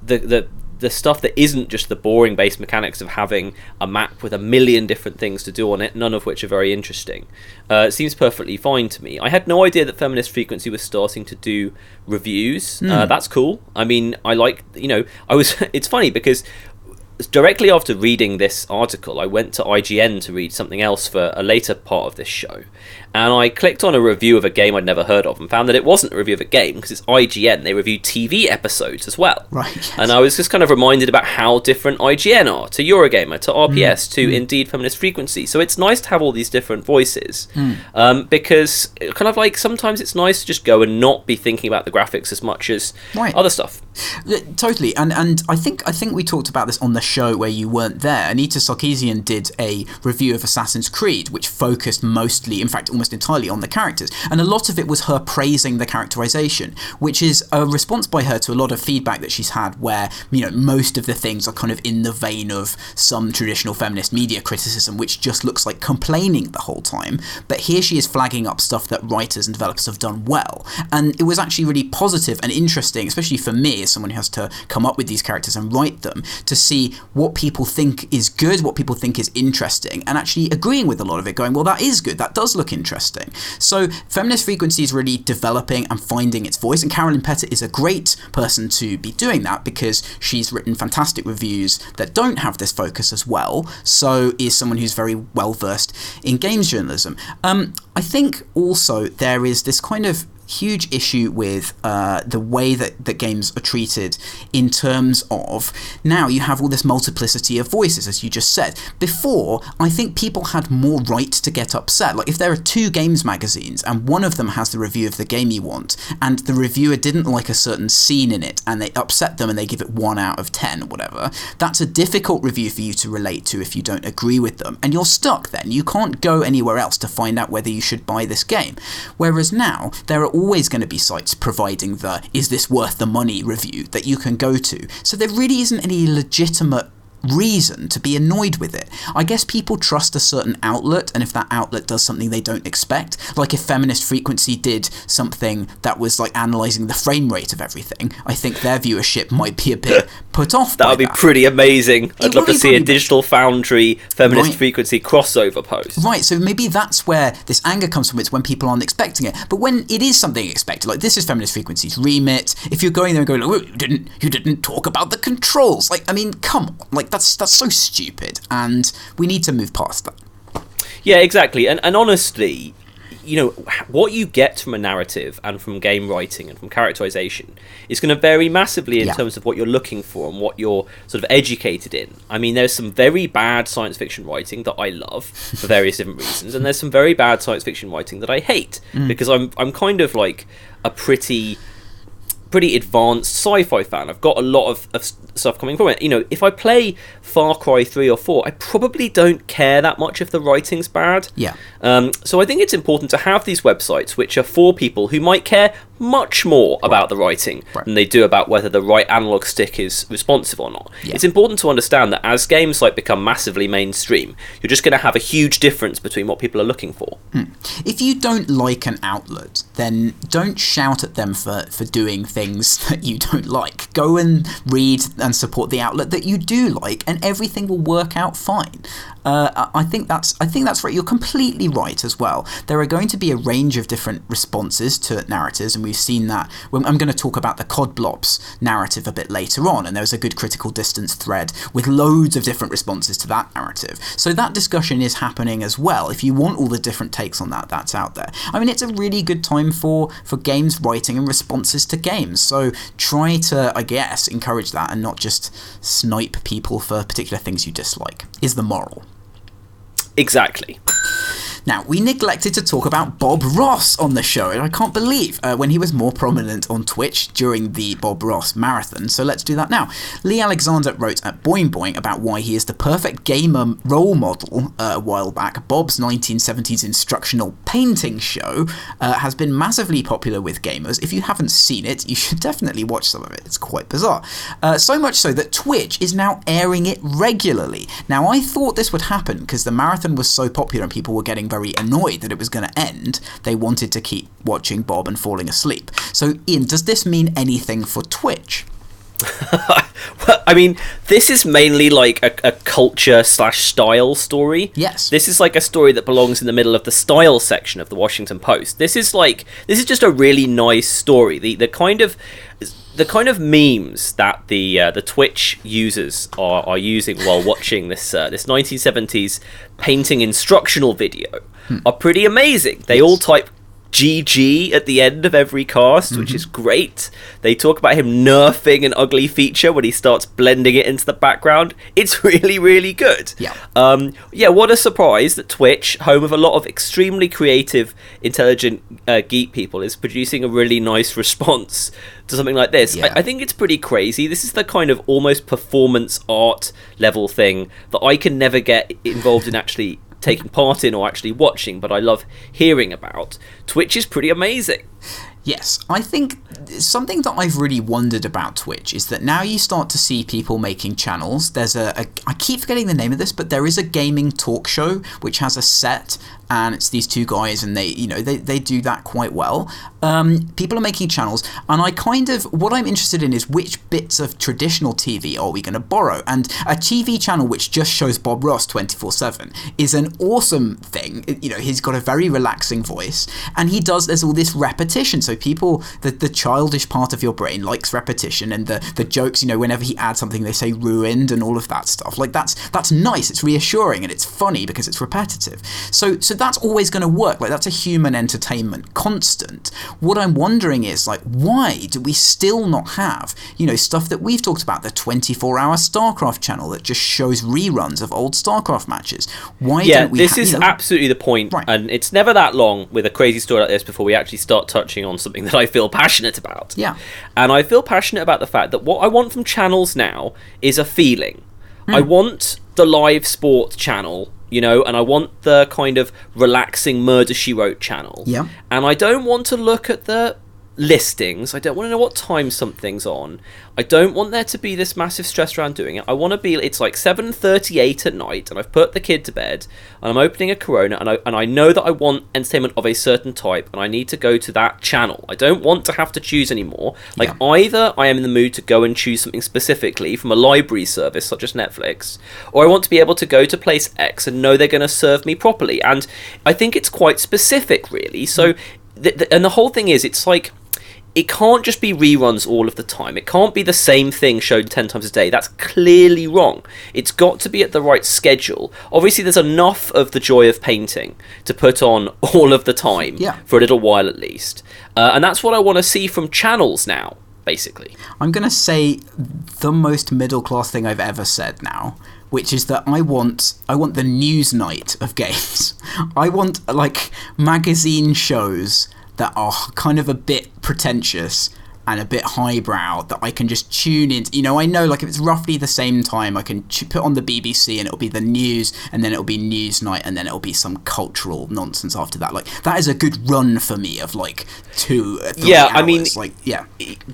the stuff that isn't just the boring base mechanics of having a map with a million different things to do on it, none of which are very interesting. It seems perfectly fine to me. I had no idea that Feminist Frequency was starting to do reviews. That's cool. I mean, I like, you know, it's funny because directly after reading this article, I went to IGN to read something else for a later part of this show, and I clicked on a review of a game I'd never heard of and found that it wasn't a review of a game because it's IGN. They review TV episodes as well. Right. Yes. And I was just kind of reminded about how different IGN are to Eurogamer, to RPS, to Indeed Feminist Frequency. So it's nice to have all these different voices because kind of like sometimes it's nice to just go and not be thinking about the graphics as much as other stuff. Totally. And I think we talked about this on the show where you weren't there. Anita Sarkeesian did a review of Assassin's Creed which focused mostly, in fact almost entirely, on the characters, and a lot of it was her praising the characterization, which is a response by her to a lot of feedback that she's had where, you know, most of the things are kind of in the vein of some traditional feminist media criticism which just looks like complaining the whole time, but here she is flagging up stuff that writers and developers have done well, and it was actually really positive and interesting, especially for me as someone who has to come up with these characters and write them, to see what people think is good, what people think is interesting, and actually agreeing with a lot of it, going, well, that is good, that does look interesting. So Feminist Frequency is really developing and finding its voice, and Carolyn Pettit is a great person to be doing that because she's written fantastic reviews that don't have this focus as well, so is someone who's very well versed in games journalism. I think also there is this kind of huge issue with the way that games are treated in terms of, now you have all this multiplicity of voices, as you just said. Before, I think people had more right to get upset. Like if there are two games magazines and one of them has the review of the game you want and the reviewer didn't like a certain scene in it and they upset them and they give it 1 out of 10 or whatever, that's a difficult review for you to relate to if you don't agree with them, and you're stuck then. You can't go anywhere else to find out whether you should buy this game. Whereas now, there are always going to be sites providing the "is this worth the money" review that you can go to. So there really isn't any legitimate reason to be annoyed with it. I guess people trust a certain outlet, and if that outlet does something they don't expect, like if Feminist Frequency did something that was like analysing the frame rate of everything, I think their viewership might be a bit put off by that. That would be pretty amazing. I'd love to see a Digital Foundry Feminist Frequency crossover post. Right, so maybe that's where this anger comes from. It's when people aren't expecting it. But when it is something expected, like this is Feminist Frequency's remit, if you're going there and going, oh, you didn't talk about the controls, like, I mean, come on, like that's so stupid, and we need to move past that. Yeah, exactly. And honestly, what you get from a narrative and from game writing and from characterization is going to vary massively in terms of what you're looking for and what you're sort of educated in. I mean, there's some very bad science fiction writing that I love for various different reasons, and there's some very bad science fiction writing that I hate because I'm kind of like a pretty advanced sci-fi fan. I've got a lot of stuff coming from it. If I play Far Cry 3 or 4, I probably don't care that much if the writing's bad. Yeah. So I think it's important to have these websites which are for people who might care much more about the writing than they do about whether the right analog stick is responsive or not. Yeah. It's important to understand that as games become massively mainstream, you're just going to have a huge difference between what people are looking for. If you don't like an outlet, then don't shout at them for doing things that you don't like. Go and read and support the outlet that you do like, and everything will work out fine. I think that's right. You're completely right as well. There are going to be a range of different responses to narratives, and we've seen that. I'm going to talk about the Codblops narrative a bit later on, and there's a good critical distance thread with loads of different responses to that narrative. So that discussion is happening as well. If you want all the different takes on that, that's out there. I mean, it's a really good time for games writing and responses to games. So try to, I guess, encourage that and not just snipe people for particular things you dislike, is the moral. Exactly. Now, we neglected to talk about Bob Ross on the show, and I can't believe when he was more prominent on Twitch during the Bob Ross marathon, so let's do that now. Lee Alexander wrote at Boing Boing about why he is the perfect gamer role model a while back. Bob's 1970s instructional painting show has been massively popular with gamers. If you haven't seen it, you should definitely watch some of it. It's quite bizarre. So much so that Twitch is now airing it regularly. Now, I thought this would happen because the marathon was so popular and people were getting very annoyed that it was going to end. They wanted to keep watching Bob and falling asleep. So, Ian, does this mean anything for Twitch? Well, I mean, this is mainly like a culture/style story. Yes. This is like a story that belongs in the middle of the style section of the Washington Post. This is just a really nice story. The kind of memes that the Twitch users are using while watching this 1970s painting instructional video are pretty amazing. They all type GG at the end of every cast, which is great. They talk about him nerfing an ugly feature when he starts blending it into the background. It's really, really good. Yeah. What a surprise that Twitch, home of a lot of extremely creative, intelligent geek people, is producing a really nice response to something like this. Yeah. I think it's pretty crazy. This is the kind of almost performance art level thing that I can never get involved in actually taking part in or actually watching, but I love hearing about. Twitch is pretty amazing. Yes, I think something that I've really wondered about Twitch is that now you start to see people making channels. There's I keep forgetting the name of this, but there is a gaming talk show which has a set, and it's these two guys, and they do that quite well. People are making channels, and what I'm interested in is which bits of traditional TV are we going to borrow? And a TV channel which just shows Bob Ross 24/7 is an awesome thing. He's got a very relaxing voice, and there's all this repetition. So people, the childish part of your brain likes repetition, and the jokes, whenever he adds something, they say ruined and all of that stuff. Like that's nice. It's reassuring and it's funny because it's repetitive. So that's always going to work. Like, that's a human entertainment constant. What I'm wondering is, why do we still not have, stuff that we've talked about, the 24-hour StarCraft channel that just shows reruns of old StarCraft matches? Why don't we this is absolutely the point, right. And it's never that long with a crazy story like this before we actually start touching on something that I feel passionate about. Yeah. And I feel passionate about the fact that what I want from channels now is a feeling. I want the live sport channel, and I want the kind of relaxing Murder, She Wrote channel. Yeah. And I don't want to look at the listings. I don't want to know what time something's on. I don't want there to be this massive stress around doing it. I want to be, it's like 7:38 at night, and I've put the kid to bed, and I'm opening a Corona, and I know that I want entertainment of a certain type, and I need to go to that channel. I don't want to have to choose anymore. Either I am in the mood to go and choose something specifically from a library service such as Netflix, or I want to be able to go to place X and know they're going to serve me properly. And I think it's quite specific, really. So, and the whole thing is, it's like, it can't just be reruns all of the time. It can't be the same thing shown 10 times a day. That's clearly wrong. It's got to be at the right schedule. Obviously, there's enough of the joy of painting to put on all of the time, for a little while at least. And that's what I want to see from channels now, basically. I'm going to say the most middle-class thing I've ever said now, which is that I want the news night of games. I want, like, magazine shows that are kind of a bit pretentious and a bit highbrow that I can just tune in. You know, I know, like, if it's roughly the same time, I can put on the BBC and it'll be the news, and then it'll be Newsnight, and then it'll be some cultural nonsense after that. Like, that is a good run for me of, like, 2 or 3 hours. I mean, like, yeah.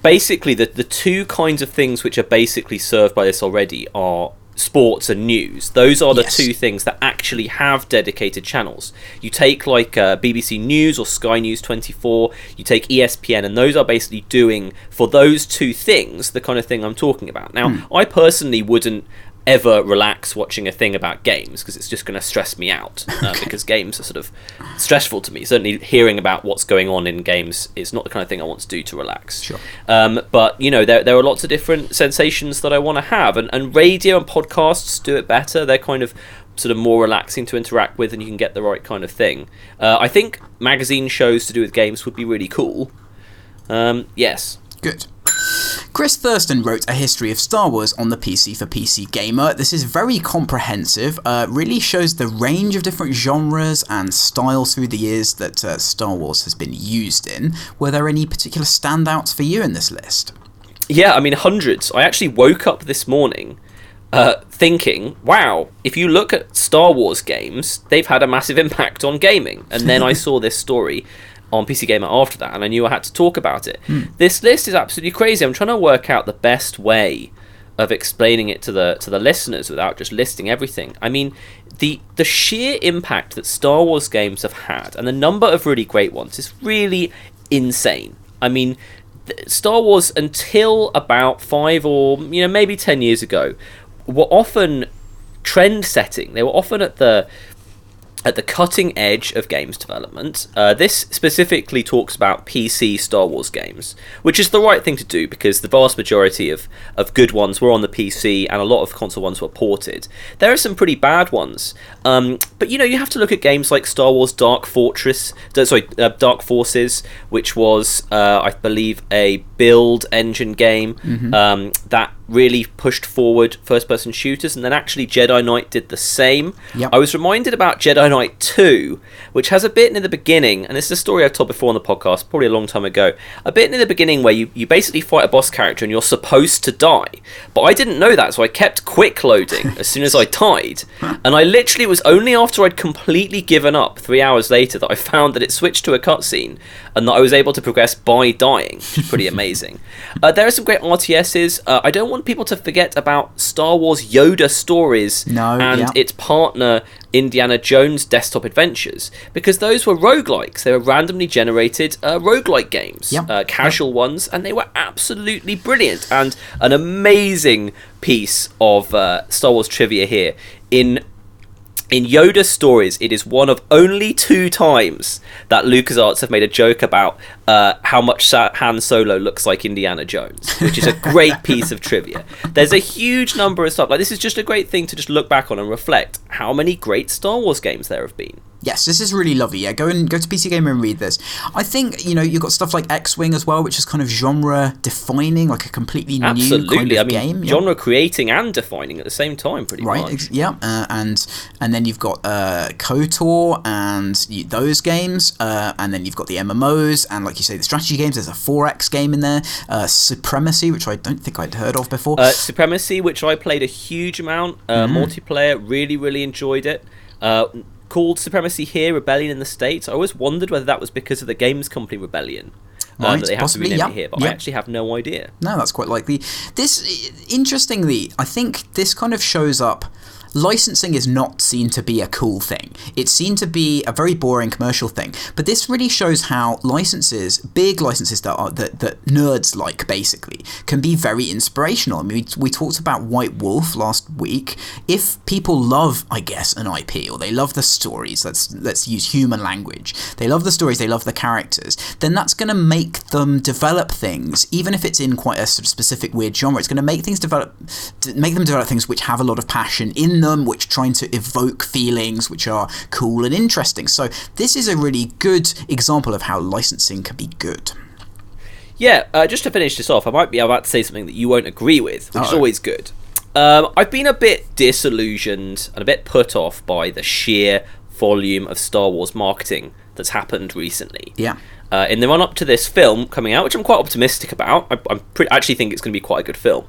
Basically, the two kinds of things which are basically served by this already are sports and news. Those are the two things that actually have dedicated channels. You take like BBC News or Sky News 24, you take ESPN, and those are basically doing for those 2 things the kind of thing I'm talking about. Now, I personally wouldn't ever relax watching a thing about games because it's just going to stress me out because games are sort of stressful to me. Certainly hearing about what's going on in games is not the kind of thing I want to do to relax. Sure. But you know, there are lots of different sensations that I want to have, and radio and podcasts do it better. They're kind of sort of more relaxing to interact with, and you can get the right kind of thing. I think magazine shows to do with games would be really cool. Yes. Good. Chris Thurston wrote a history of Star Wars on the PC for PC Gamer. This is very comprehensive, really shows the range of different genres and styles through the years that Star Wars has been used in. Were there any particular standouts for you in this list? Yeah, I mean, hundreds. I actually woke up this morning thinking, wow, if you look at Star Wars games, they've had a massive impact on gaming. And then I saw this story on PC Gamer after that, and I knew I had to talk about it. This list is absolutely crazy. I'm trying to work out the best way of explaining it to the listeners without just listing everything. I mean, the sheer impact that Star Wars games have had, and the number of really great ones, is really insane. I mean, Star Wars, until about 5 or maybe 10 years ago, were often trend-setting. They were often at the cutting edge of games development. This specifically talks about PC Star Wars games, which is the right thing to do because the vast majority of good ones were on the PC and a lot of console ones were ported. There are some pretty bad ones, but you have to look at games like Star Wars Dark Forces, which was, I believe, a build engine game that really pushed forward first-person shooters, and then actually Jedi Knight did the same. Yep. I was reminded about Jedi Knight 2, which has a bit near the beginning, and this is a story I've told before on the podcast, probably a long time ago, a bit near the beginning where you basically fight a boss character and you're supposed to die. But I didn't know that, so I kept quick loading as soon as I died, and I literally, it was only after I'd completely given up 3 hours later that I found that it switched to a cutscene, and that I was able to progress by dying, which is pretty amazing. There are some great RTSs. I don't want people to forget about Star Wars Yoda Stories its partner Indiana Jones Desktop Adventures, because those were roguelikes. They were randomly generated roguelike games, casual ones, and they were absolutely brilliant. And an amazing piece of Star Wars trivia here. In Yoda Stories, it is one of only 2 times that LucasArts have made a joke about how much Han Solo looks like Indiana Jones, which is a great piece of trivia. There's a huge number of stuff. Like, this is just a great thing to just look back on and reflect how many great Star Wars games there have been. Yes, this is really lovely. Yeah, go to PC Gamer and read this. I think, you've got stuff like X-Wing as well, which is kind of genre-defining, like a completely new kind of game. Genre-creating and defining at the same time, pretty much. Right, yeah. And then you've got KOTOR and those games, and then you've got the MMOs, and like you say, the strategy games. There's a 4X game in there. Supremacy, which I don't think I'd heard of before. Supremacy, which I played a huge amount. Multiplayer, really, really enjoyed it. Called Supremacy here, Rebellion in the States. I always wondered whether that was because of the games company Rebellion. That they have to rename it here, but I actually have no idea. No, that's quite likely. This, interestingly, I think this kind of shows up licensing is not seen to be a cool thing. It's seen to be a very boring commercial thing. But this really shows how licenses, big licenses that nerds like, basically, can be very inspirational. I mean, we talked about White Wolf last week. If people love, I guess, an IP, or they love the stories, let's use human language, they love the stories, they love the characters, then that's going to make them develop things, even if it's in quite a sort of specific weird genre. It's going to make them develop things which have a lot of passion in them, which are trying to evoke feelings which are cool and interesting. So this is a really good example of how licensing can be good. Yeah, just to finish this off, I might be about to say something that you won't agree with, which is always good. I've been a bit disillusioned and a bit put off by the sheer volume of Star Wars marketing that's happened recently. Yeah. In the run-up to this film coming out, which I'm quite optimistic about, I actually think it's going to be quite a good film.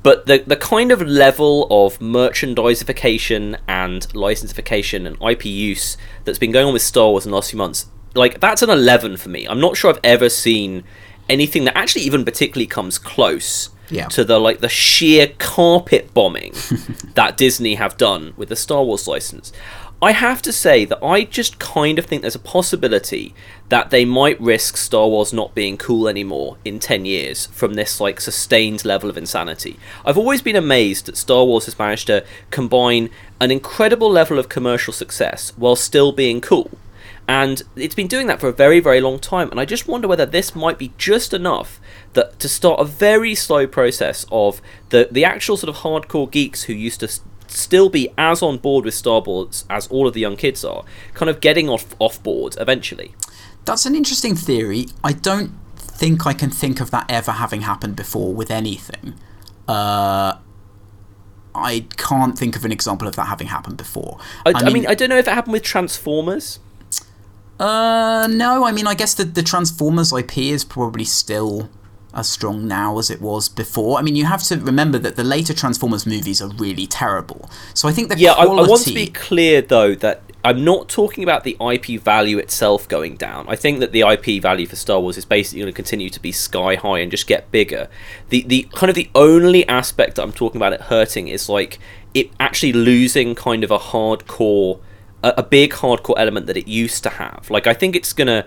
But the kind of level of merchandisification and licensification and IP use that's been going on with Star Wars in the last few months, like, that's an 11 for me. I'm not sure I've ever seen anything that actually even particularly comes close to the sheer carpet bombing that Disney have done with the Star Wars license. I have to say that I just kind of think there's a possibility that they might risk Star Wars not being cool anymore in 10 years from this like sustained level of insanity. I've always been amazed that Star Wars has managed to combine an incredible level of commercial success while still being cool. And it's been doing that for a very, very long time. And I just wonder whether this might be just enough that to start a very slow process of the actual sort of hardcore geeks who used to still be as on board with Star Wars as all of the young kids are, kind of getting off board eventually. That's an interesting theory. I don't think I can think of that ever having happened before with anything. I can't think of an example of that having happened before. I mean, I don't know if it happened with Transformers. No, I mean, I guess the Transformers IP is probably still as strong now as it was before. I mean, you have to remember that the later Transformers movies are really terrible. So I think the quality... I want to be clear, though, that I'm not talking about the IP value itself going down. I think that the IP value for Star Wars is basically going to continue to be sky high and just get bigger. The kind of the only aspect that I'm talking about it hurting is like it actually losing kind of a big hardcore element that it used to have. Like, I think it's going to,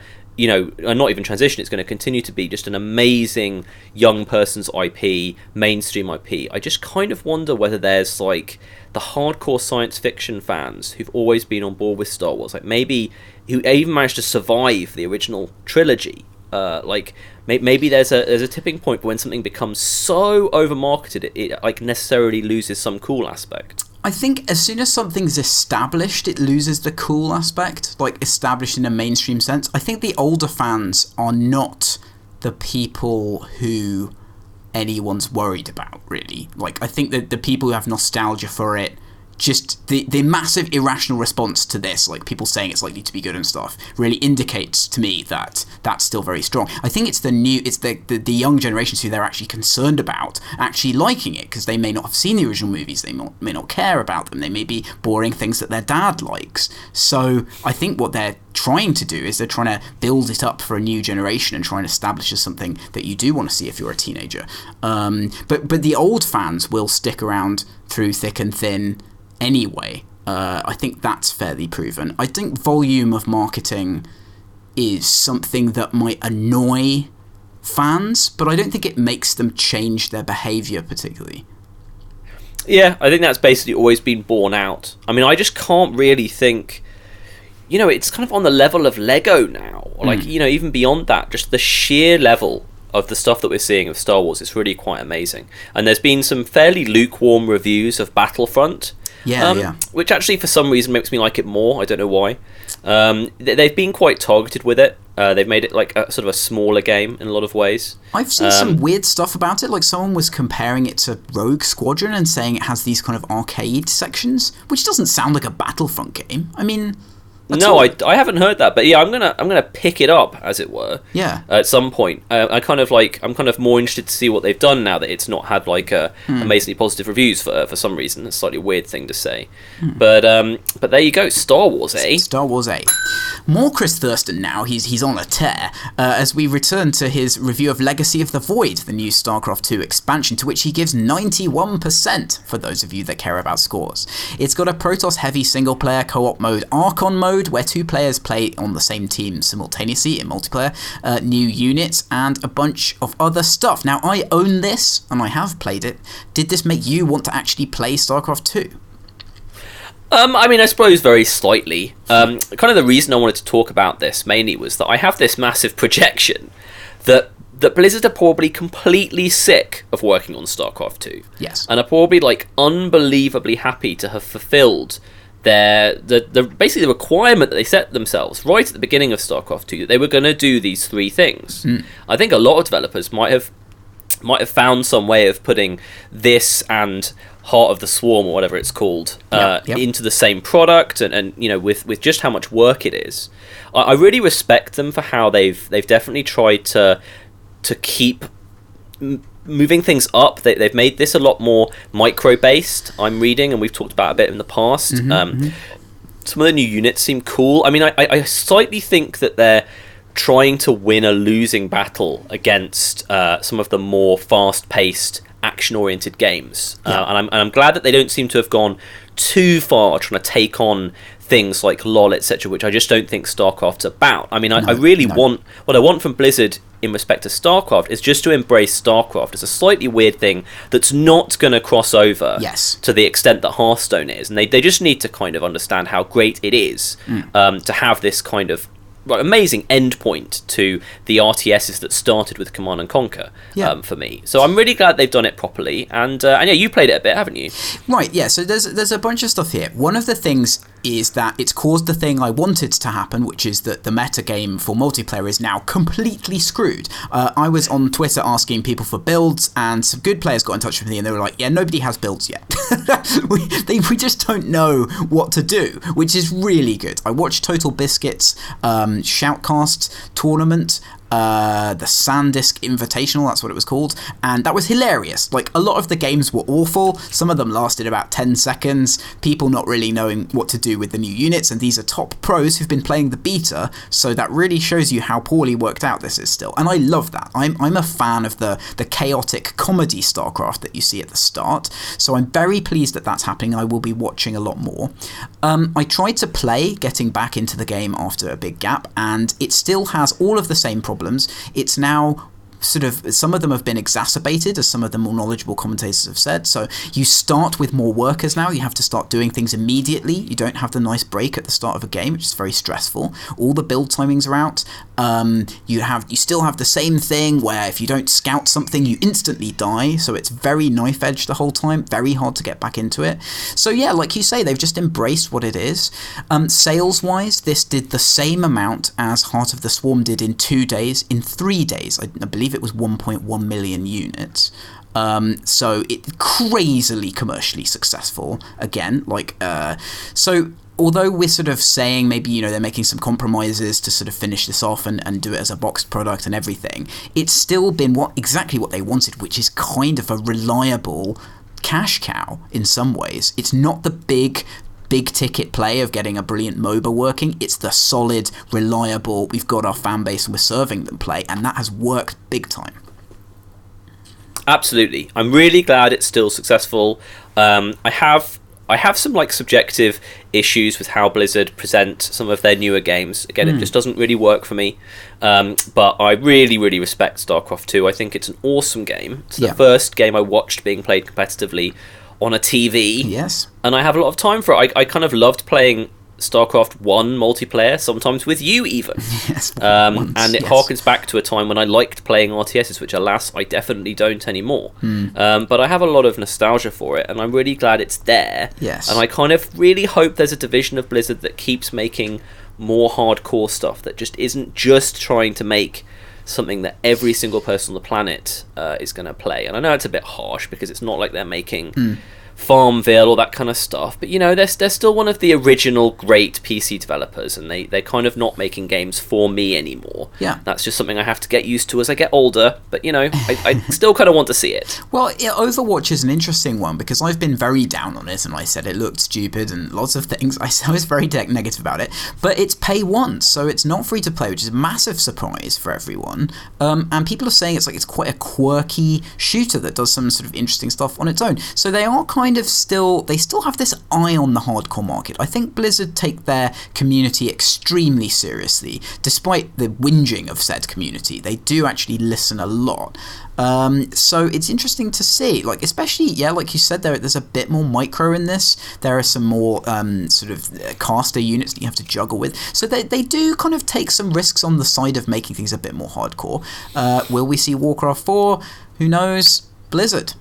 not even transition, it's going to continue to be just an amazing young person's IP, mainstream IP. I just kind of wonder whether there's, like, the hardcore science fiction fans who've always been on board with Star Wars, like, maybe, who even managed to survive the original trilogy. Maybe there's a tipping point when something becomes so over-marketed, it like, necessarily loses some cool aspect. I think as soon as something's established, it loses the cool aspect, like established in a mainstream sense. I think the older fans are not the people who anyone's worried about, really. Like, I think that the people who have nostalgia for it, just the massive irrational response to this, like people saying it's likely to be good and stuff, really indicates to me that that's still very strong. I think it's the young generations who they're actually concerned about actually liking it, because they may not have seen the original movies, they may not care about them, they may be boring things that their dad likes. So I think what they're trying to do is they're trying to build it up for a new generation and try and establish as something that you do want to see if you're a teenager. But the old fans will stick around through thick and thin anyway. I think that's fairly proven. I think volume of marketing is something that might annoy fans, but I don't think it makes them change their behaviour particularly. Yeah, I think that's basically always been borne out. I mean, I just can't really think... it's kind of on the level of Lego now. Like, even beyond that, just the sheer level of the stuff that we're seeing of Star Wars is really quite amazing. And there's been some fairly lukewarm reviews of Battlefront. Which actually for some reason makes me like it more. I don't know why. They've been quite targeted with it. They've made it like a sort of a smaller game in a lot of ways. I've seen some weird stuff about it. Like, someone was comparing it to Rogue Squadron and saying it has these kind of arcade sections, which doesn't sound like a Battlefront game. I mean, No, I haven't heard that, but yeah, I'm gonna pick it up, as it were. Yeah. At some point, I'm kind of more interested to see what they've done now that it's not had like amazingly positive reviews for some reason. It's a slightly weird thing to say, but there you go, Star Wars, eh? Star Wars 8. More Chris Thurston now. He's on a tear as we return to his review of Legacy of the Void, the new StarCraft 2 expansion, to which he gives 91% for those of you that care about scores. It's got a Protoss-heavy single-player co-op mode, Archon mode, where 2 players play on the same team simultaneously in multiplayer, new units, and a bunch of other stuff. Now, I own this, and I have played it. Did this make you want to actually play StarCraft 2? I mean, I suppose very slightly. Kind of the reason I wanted to talk about this mainly was that I have this massive projection that Blizzard are probably completely sick of working on StarCraft 2. Yes. And are probably like unbelievably happy to have fulfilled basically the requirement that they set themselves right at the beginning of StarCraft 2 that they were going to do these 3 things. I think a lot of developers might have found some way of putting this and Heart of the Swarm, or whatever it's called, into the same product, and you know, with just how much work it is. I really respect them for how they've definitely tried to keep moving things up. They've made this a lot more micro based, I'm reading, and we've talked about a bit in the past. Some of the new units seem cool. I mean, I slightly think that they're trying to win a losing battle against some of the more fast paced, action oriented games, and I'm glad that they don't seem to have gone too far trying to take on things like LoL, etc., which I just don't think StarCraft's about. I mean, I really want, what I want from Blizzard in respect to StarCraft is just to embrace StarCraft as a slightly weird thing that's not going to cross over to the extent that Hearthstone is, and they just need to kind of understand how great it is to have this kind of amazing endpoint to the RTSs that started with Command and Conquer for me. So I'm really glad they've done it properly, and yeah, you played it a bit, haven't you? Right, yeah, so there's a bunch of stuff here. One of the things is that it's caused the thing I wanted to happen, which is that the metagame for multiplayer is now completely screwed. I was on Twitter asking people for builds, and some good players got in touch with me, and they were like, yeah, nobody has builds yet. we just don't know what to do, which is really good. I watched Total Biscuits Shoutcast tournament, the SanDisk Invitational, that's what it was called, and that was hilarious. Like, a lot of the games were awful, some of them lasted about 10 seconds, people not really knowing what to do with the new units, and these are top pros who've been playing the beta, so that really shows you how poorly worked out this is still, and I love that. I'm a fan of the chaotic comedy StarCraft that you see at the start, so I'm very pleased that that's happening. I will be watching a lot more. I tried to play getting back into the game after a big gap, and it still has all of the same problems. It's now sort of, some of them have been exacerbated, as some of the more knowledgeable commentators have said. So you start with more workers now. You have to start doing things immediately. You don't have the nice break at the start of a game, which is very stressful. All the build timings are out. You still have the same thing where if you don't scout something, you instantly die. So it's very knife edge the whole time. Very hard to get back into it. So yeah, like you say, they've just embraced what it is. Sales wise, this did the same amount as Heart of the Swarm did in 2 days. In 3 days, I believe it was 1.1 million units. So it crazily commercially successful again. So although we're sort of saying maybe, you know, they're making some compromises to sort of finish this off and do it as a boxed product and everything, it's still been exactly what they wanted, which is kind of a reliable cash cow in some ways. It's not the big ticket play of getting a brilliant MOBA working. It's the solid, reliable, we've got our fan base and we're serving them play, and that has worked big time. Absolutely. I'm really glad it's still successful. I have some like subjective issues with how Blizzard present some of their newer games. Again, it just doesn't really work for me. But I really, really respect StarCraft 2. I think it's an awesome game. It's the first game I watched being played competitively on a TV. Yes. And I have a lot of time for it. I kind of loved playing StarCraft 1 multiplayer, sometimes with you even. Yes. And it harkens back to a time when I liked playing RTSs, which alas, I definitely don't anymore. But I have a lot of nostalgia for it, and I'm really glad it's there. Yes. And I kind of really hope there's a division of Blizzard that keeps making more hardcore stuff, that just isn't just trying to make something that every single person on the planet is going to play. And I know it's a bit harsh because it's not like they're making Farmville, all that kind of stuff. But, you know, they're still one of the original great PC developers, and they're kind of not making games for me anymore. Yeah. That's just something I have to get used to as I get older, but, you know, I still kind of want to see it. Well, yeah, Overwatch is an interesting one because I've been very down on it, and I said it looked stupid and lots of things. I was very negative about it, but it's pay once, so it's not free to play, which is a massive surprise for everyone. And people are saying it's quite a quirky shooter that does some sort of interesting stuff on its own. So they are kind of still have this eye on the hardcore market. I think Blizzard take their community extremely seriously, despite the whinging of said community. They do actually listen a lot. So it's interesting to see, like, especially, yeah, like you said, there's a bit more micro in this. There are some more sort of caster units that you have to juggle with. So they do kind of take some risks on the side of making things a bit more hardcore. Will we see Warcraft 4? Who knows? Blizzard.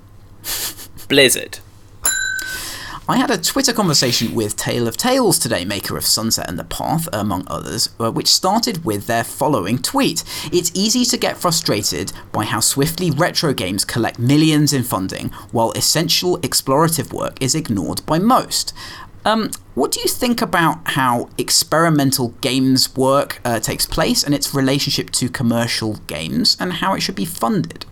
I had a Twitter conversation with Tale of Tales today, maker of Sunset and the Path, among others, which started with their following tweet. It's easy to get frustrated by how swiftly retro games collect millions in funding, while essential explorative work is ignored by most. What do you think about how experimental games work takes place and its relationship to commercial games and how it should be funded?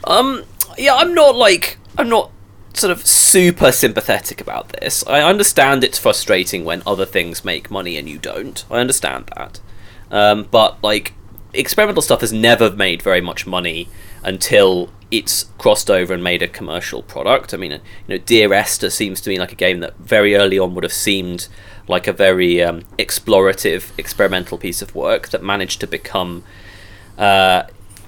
Yeah, I'm not sort of super sympathetic about this. I understand it's frustrating when other things make money and you don't. I understand that. But, like, experimental stuff has never made very much money until it's crossed over and made a commercial product. I mean, you know, Dear Esther seems to me like a game that very early on would have seemed like a very explorative, experimental piece of work that managed to become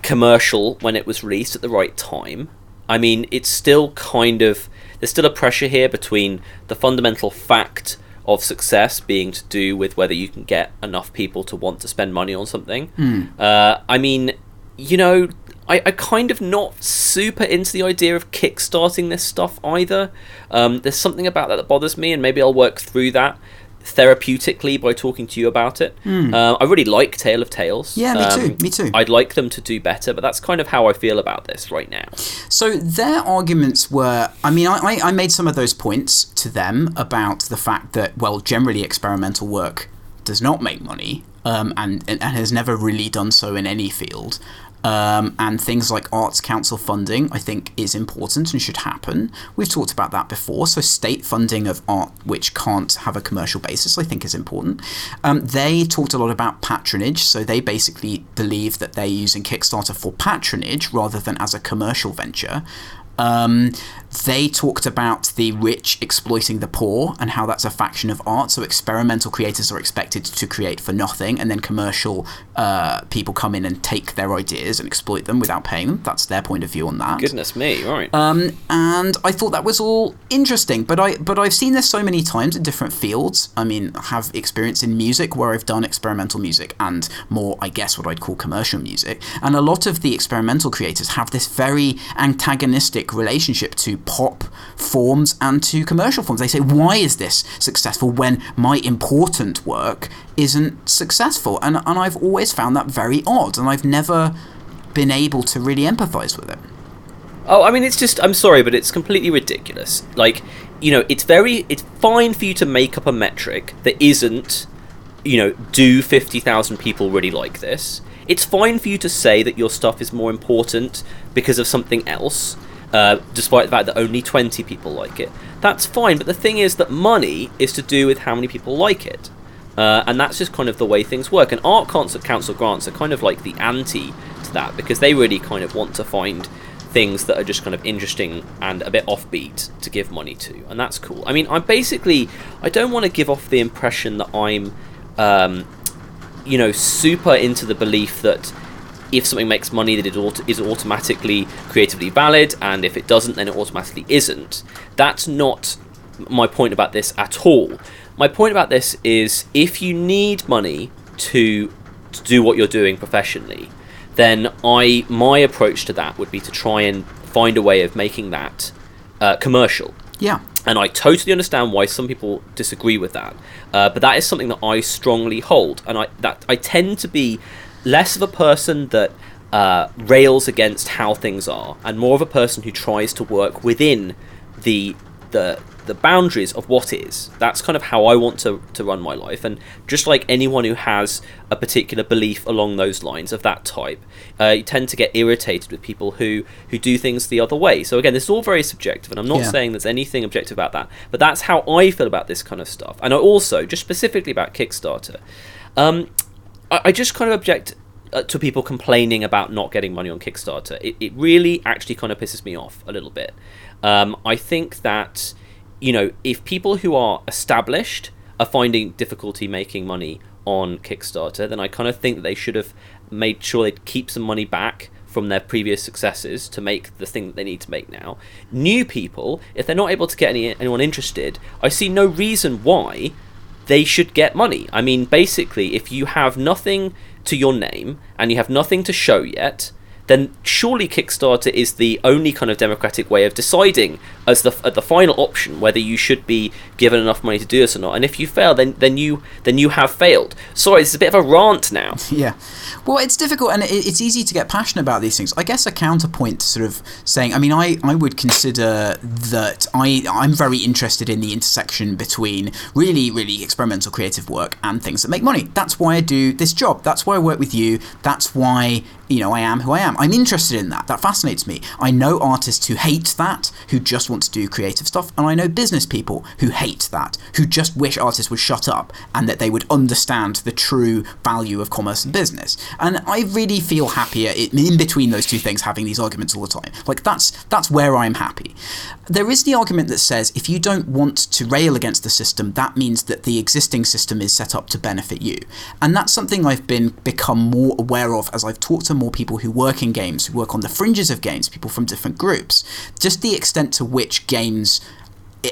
commercial when it was released at the right time. I mean, it's still there's still a pressure here between the fundamental fact of success being to do with whether you can get enough people to want to spend money on something. I mean, you know, I kind of not super into the idea of kickstarting this stuff either. There's something about that bothers me, and maybe I'll work through that therapeutically by talking to you about it. I really like Tale of Tales. Yeah, me too. I'd like them to do better, but that's kind of how I feel about this right now. So their arguments were, I mean, I made some of those points to them about the fact that, well, generally experimental work does not make money, and has never really done so in any field. And things like Arts Council funding, I think, is important and should happen. We've talked about that before. So state funding of art which can't have a commercial basis, I think, is important. They talked a lot about patronage. So they basically believe that they're using Kickstarter for patronage rather than as a commercial venture. They talked about the rich exploiting the poor and how that's a faction of art. So experimental creators are expected to create for nothing, and then commercial people come in and take their ideas and exploit them without paying them. That's their point of view on that. Goodness me, right. And I thought that was all interesting, but I've seen this so many times in different fields. I mean, I have experience in music where I've done experimental music and more, I guess, what I'd call commercial music. And a lot of the experimental creators have this very antagonistic relationship to pop forms and to commercial forms. They say, why is this successful when my important work isn't successful? And I've always found that very odd, and I've never been able to really empathize with it. Oh, I mean, it's just, I'm sorry, but it's completely ridiculous. Like, you know, it's fine for you to make up a metric that isn't, you know, do 50,000 people really like this? It's fine for you to say that your stuff is more important because of something else, despite the fact that only 20 people like it. That's fine, but the thing is that money is to do with how many people like it. And that's just kind of the way things work. And Art Council grants are kind of like the anti to that, because they really kind of want to find things that are just kind of interesting and a bit offbeat to give money to. And that's cool. I mean, I don't want to give off the impression that I'm, you know, super into the belief that if something makes money that it is automatically creatively valid, and if it doesn't, then it automatically isn't. That's not my point about this at all. My point about this is, if you need money to do what you're doing professionally, then my approach to that would be to try and find a way of making that commercial. Yeah. And I totally understand why some people disagree with that, but that is something that I strongly hold, and I tend to be less of a person that rails against how things are, and more of a person who tries to work within the boundaries of what is. That's kind of how I want to run my life. And just like anyone who has a particular belief along those lines of that type, you tend to get irritated with people who do things the other way. So again, this is all very subjective, and I'm not saying there's anything objective about that, but that's how I feel about this kind of stuff. And I also, just specifically about Kickstarter, I just kind of object to people complaining about not getting money on Kickstarter. It really actually kind of pisses me off a little bit. I think that, if people who are established are finding difficulty making money on Kickstarter, then I kind of think that they should have made sure they keep some money back from their previous successes to make the thing that they need to make now. New people, if they're not able to get anyone interested, I see no reason why they should get money. I mean, basically, if you have nothing to your name and you have nothing to show yet, then surely Kickstarter is the only kind of democratic way of deciding as the final option whether you should be given enough money to do this or not. And if you fail, then you have failed. Sorry, it's a bit of a rant now. Yeah, well, it's difficult, and it's easy to get passionate about these things. I guess a counterpoint to sort of saying, I mean, I would consider that I'm very interested in the intersection between really, really experimental creative work and things that make money. That's why I do this job. That's why I work with you. That's why I am who I am. I'm interested in that. That fascinates me. I know artists who hate that, who just want to do creative stuff, and I know business people who hate that, who just wish artists would shut up and that they would understand the true value of commerce and business. And I really feel happier in between those two things, having these arguments all the time. Like, that's where I'm happy. There is the argument that says if you don't want to rail against the system, that means that the existing system is set up to benefit you. And that's something I've become more aware of as I've talked to more people who work in games, who work on the fringes of games, people from different groups. Just the extent to which games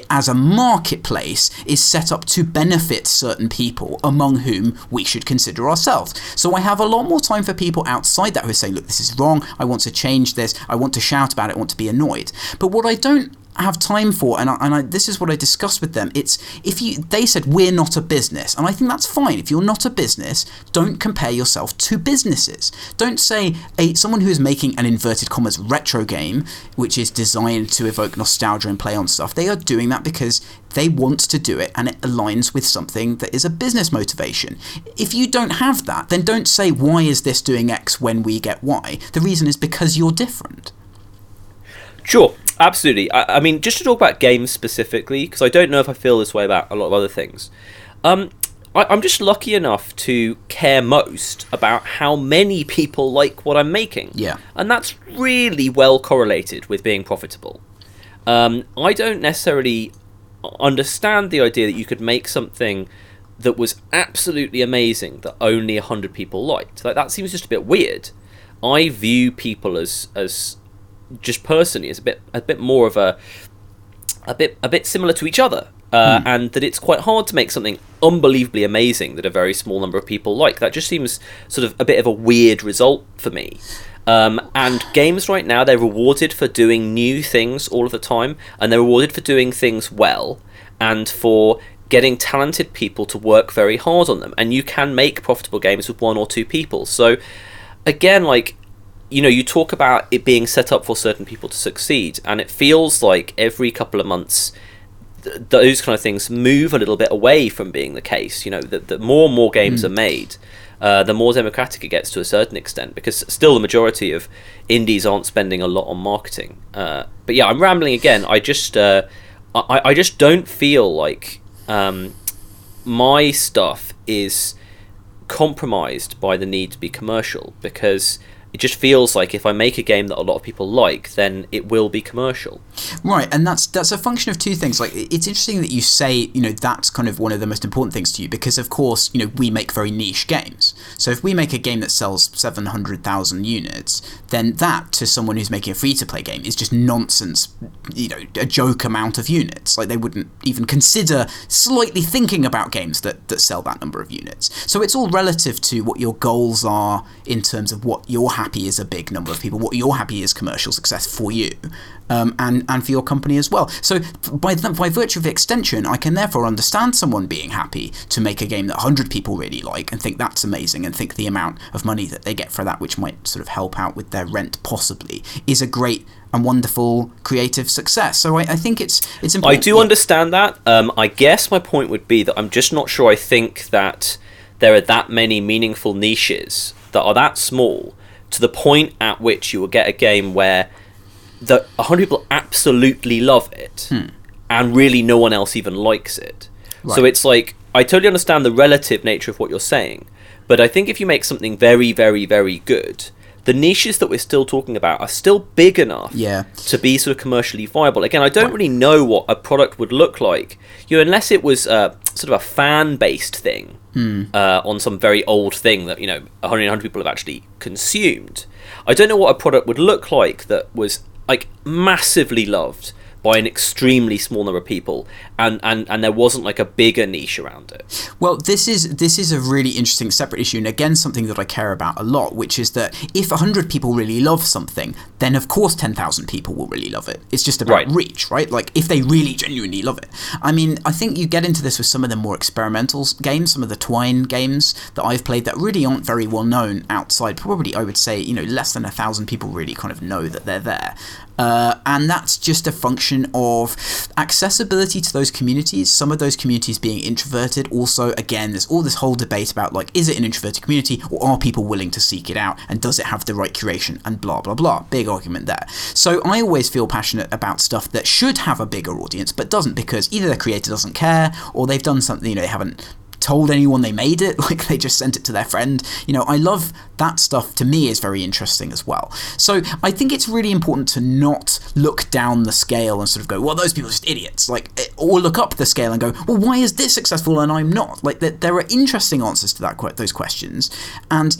as a marketplace is set up to benefit certain people, among whom we should consider ourselves. So I have a lot more time for people outside that who are saying, look, this is wrong, I want to change this, I want to shout about it, I want to be annoyed. But what I don't have time for, and this is what I discussed with them, it's they said we're not a business, and I think that's fine. If you're not a business, don't compare yourself to businesses. Don't say someone who is making an inverted commas retro game, which is designed to evoke nostalgia and play on stuff, they are doing that because they want to do it and it aligns with something that is a business motivation. If you don't have that, then don't say why is this doing X when we get Y. The reason is because you're different. Sure, absolutely. I mean, just to talk about games specifically, because I don't know if I feel this way about a lot of other things. I'm just lucky enough to care most about how many people like what I'm making. Yeah. And that's really well correlated with being profitable. I don't necessarily understand the idea that you could make something that was absolutely amazing that only 100 people liked. Like, that seems just a bit weird. I view people as just personally as a bit more of a bit similar to each other, and that it's quite hard to make something unbelievably amazing that a very small number of people like. That just seems sort of a bit of a weird result for me. And games right now, they're rewarded for doing new things all of the time, and they're rewarded for doing things well, and for getting talented people to work very hard on them. And you can make profitable games with one or two people. So again, like, you talk about it being set up for certain people to succeed, and it feels like every couple of months those kind of things move a little bit away from being the case. The more and more games are made, the more democratic it gets to a certain extent, because still the majority of indies aren't spending a lot on marketing. But yeah, I'm rambling again. I just don't feel like my stuff is compromised by the need to be commercial, because it just feels like if I make a game that a lot of people like, then it will be commercial. Right, and that's a function of two things. Like, it's interesting that you say, that's kind of one of the most important things to you, because of course, we make very niche games. So if we make a game that sells 700,000 units, then that, to someone who's making a free-to-play game, is just nonsense, a joke amount of units. Like, they wouldn't even consider slightly thinking about games that sell that number of units. So it's all relative to what your goals are in terms of what you're happy is a big number of people. What you're happy is commercial success for you, and for your company as well. So by virtue of extension, I can therefore understand someone being happy to make a game that 100 people really like and think that's amazing, and think the amount of money that they get for that, which might sort of help out with their rent possibly, is a great and wonderful creative success. So I think it's important. I do understand that. I guess my point would be that I'm just not sure I think that there are that many meaningful niches that are that small to the point at which you will get a game where 100 people absolutely love it and really no one else even likes it. Right. So it's like, I totally understand the relative nature of what you're saying, but I think if you make something very, very, very good, the niches that we're still talking about are still big enough to be sort of commercially viable. Again, I don't really know what a product would look like, unless it was sort of a fan-based thing on some very old thing that 100 people have actually consumed. I don't know what a product would look like that was like massively loved by an extremely small number of people, and there wasn't like a bigger niche around it. Well, this is a really interesting separate issue, and again something that I care about a lot, which is that if 100 people really love something, then of course 10,000 people will really love it. It's just about reach, right? Like if they really genuinely love it. I mean, I think you get into this with some of the more experimental games, some of the Twine games that I've played that really aren't very well known outside. Probably, I would say, less than 1,000 people really kind of know that they're there. And that's just a function of accessibility to those communities, some of those communities being introverted. Also, again, there's all this whole debate about, like, is it an introverted community, or are people willing to seek it out, and does it have the right curation, and blah, blah, blah. Big argument there. So I always feel passionate about stuff that should have a bigger audience, but doesn't, because either the creator doesn't care, or they've done something, they haven't told anyone they made it, like they just sent it to their friend. I love that stuff. To me, is very interesting as well. So I think it's really important to not look down the scale and sort of go, well, those people are just idiots, or look up the scale and go, well, why is this successful and I'm not? Like, there are interesting answers to those questions. And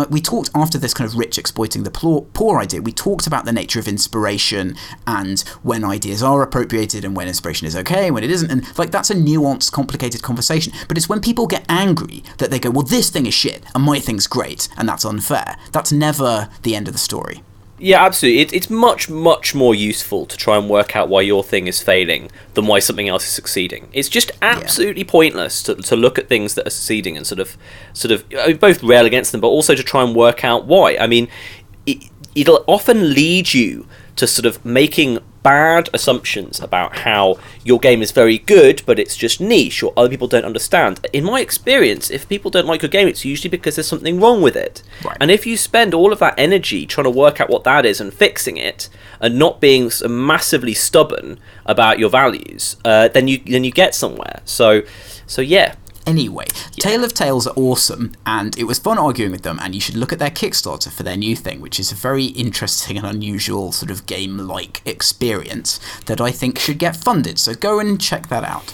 we talked after this kind of rich exploiting the poor idea. We talked about the nature of inspiration and when ideas are appropriated and when inspiration is okay and when it isn't, and like that's a nuanced, complicated conversation. But it's when people get angry that they go, well, this thing is shit and my thing's great, and that's unfair. That's never the end of the story. Yeah, absolutely. It's much, much more useful to try and work out why your thing is failing than why something else is succeeding. It's just absolutely pointless to look at things that are succeeding and sort of both rail against them, but also to try and work out why. I mean, it'll often lead you to sort of making bad assumptions about how your game is very good, but it's just niche or other people don't understand. In my experience, if people don't like your game, it's usually because there's something wrong with it. Right. And if you spend all of that energy trying to work out what that is and fixing it, and not being massively stubborn about your values, then you get somewhere. So yeah. Anyway, Tale of Tales are awesome, and it was fun arguing with them, and you should look at their Kickstarter for their new thing, which is a very interesting and unusual sort of game-like experience that I think should get funded, so go and check that out.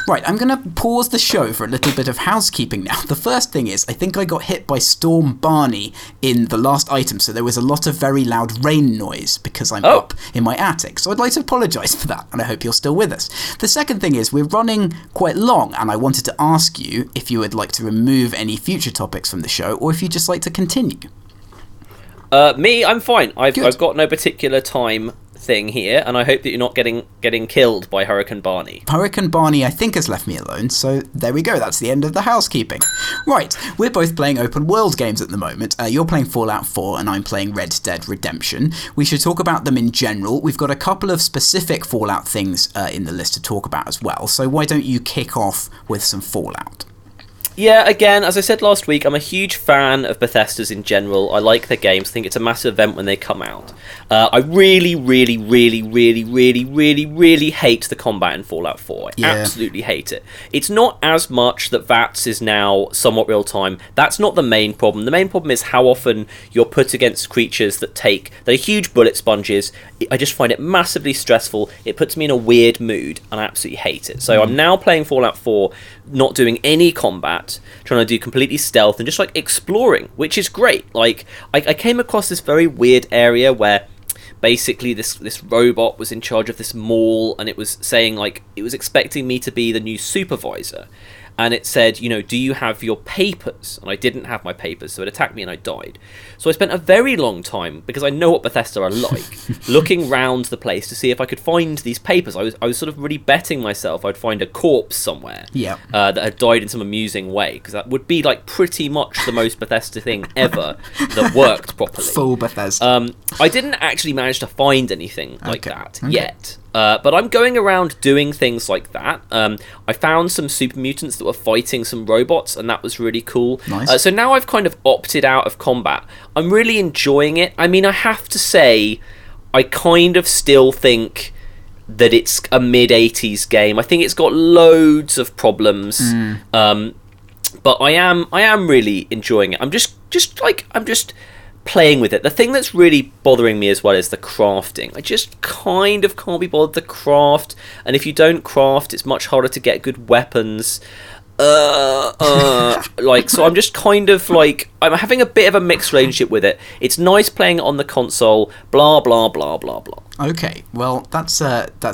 Right, I'm going to pause the show for a little bit of housekeeping now. The first thing is, I think I got hit by Storm Barney in the last item, so there was a lot of very loud rain noise because I'm up in my attic, so I'd like to apologise for that, and I hope you're still with us. The second thing is, we're running quite long, and I wanted to ask you if you would like to remove any future topics from the show, or if you'd just like to continue. Me, I'm fine. I've got no particular time thing here, and I hope that you're not getting killed by Hurricane Barney. Hurricane Barney, I think, has left me alone, so there we go. That's the end of the housekeeping. Right, we're both playing open world games at the moment. You're playing Fallout 4 and I'm playing Red Dead Redemption. We should talk about them in general. We've got a couple of specific Fallout things in the list to talk about as well, so why don't you kick off with some Fallout? Yeah, again, as I said last week, I'm a huge fan of Bethesda's in general. I like their games. I think it's a massive event when they come out. I really, really, really, really, really, really, really hate the combat in Fallout 4. I absolutely hate it. It's not as much that VATS is now somewhat real-time. That's not the main problem. The main problem is how often you're put against creatures that are huge bullet sponges. I just find it massively stressful. It puts me in a weird mood, and I absolutely hate it. So I'm now playing Fallout 4, not doing any combat, trying to do completely stealth and just like exploring, which is great. Like I came across this very weird area where basically this robot was in charge of this mall, and it was saying like it was expecting me to be the new supervisor, and it said, do you have your papers? And I didn't have my papers, so it attacked me and I died. So I spent a very long time, because I know what Bethesda are like, looking round the place to see if I could find these papers. I was sort of really betting myself I'd find a corpse somewhere that had died in some amusing way, because that would be like pretty much the most Bethesda thing ever that worked properly. Full Bethesda. I didn't actually manage to find anything like that yet. But I'm going around doing things like that. I found some super mutants that were fighting some robots, and that was really cool. Nice. So now I've kind of opted out of combat. I'm really enjoying it. I mean, I have to say, I kind of still think that it's a mid-80s game. I think it's got loads of problems. But I am really enjoying it. I'm just playing with it. The thing that's really bothering me as well is the crafting. I just kind of can't be bothered to craft, and if you don't craft, it's much harder to get good weapons. So I'm just kind of like, I'm having a bit of a mixed relationship with it. It's nice playing it on the console, blah blah blah blah blah. Okay, well that's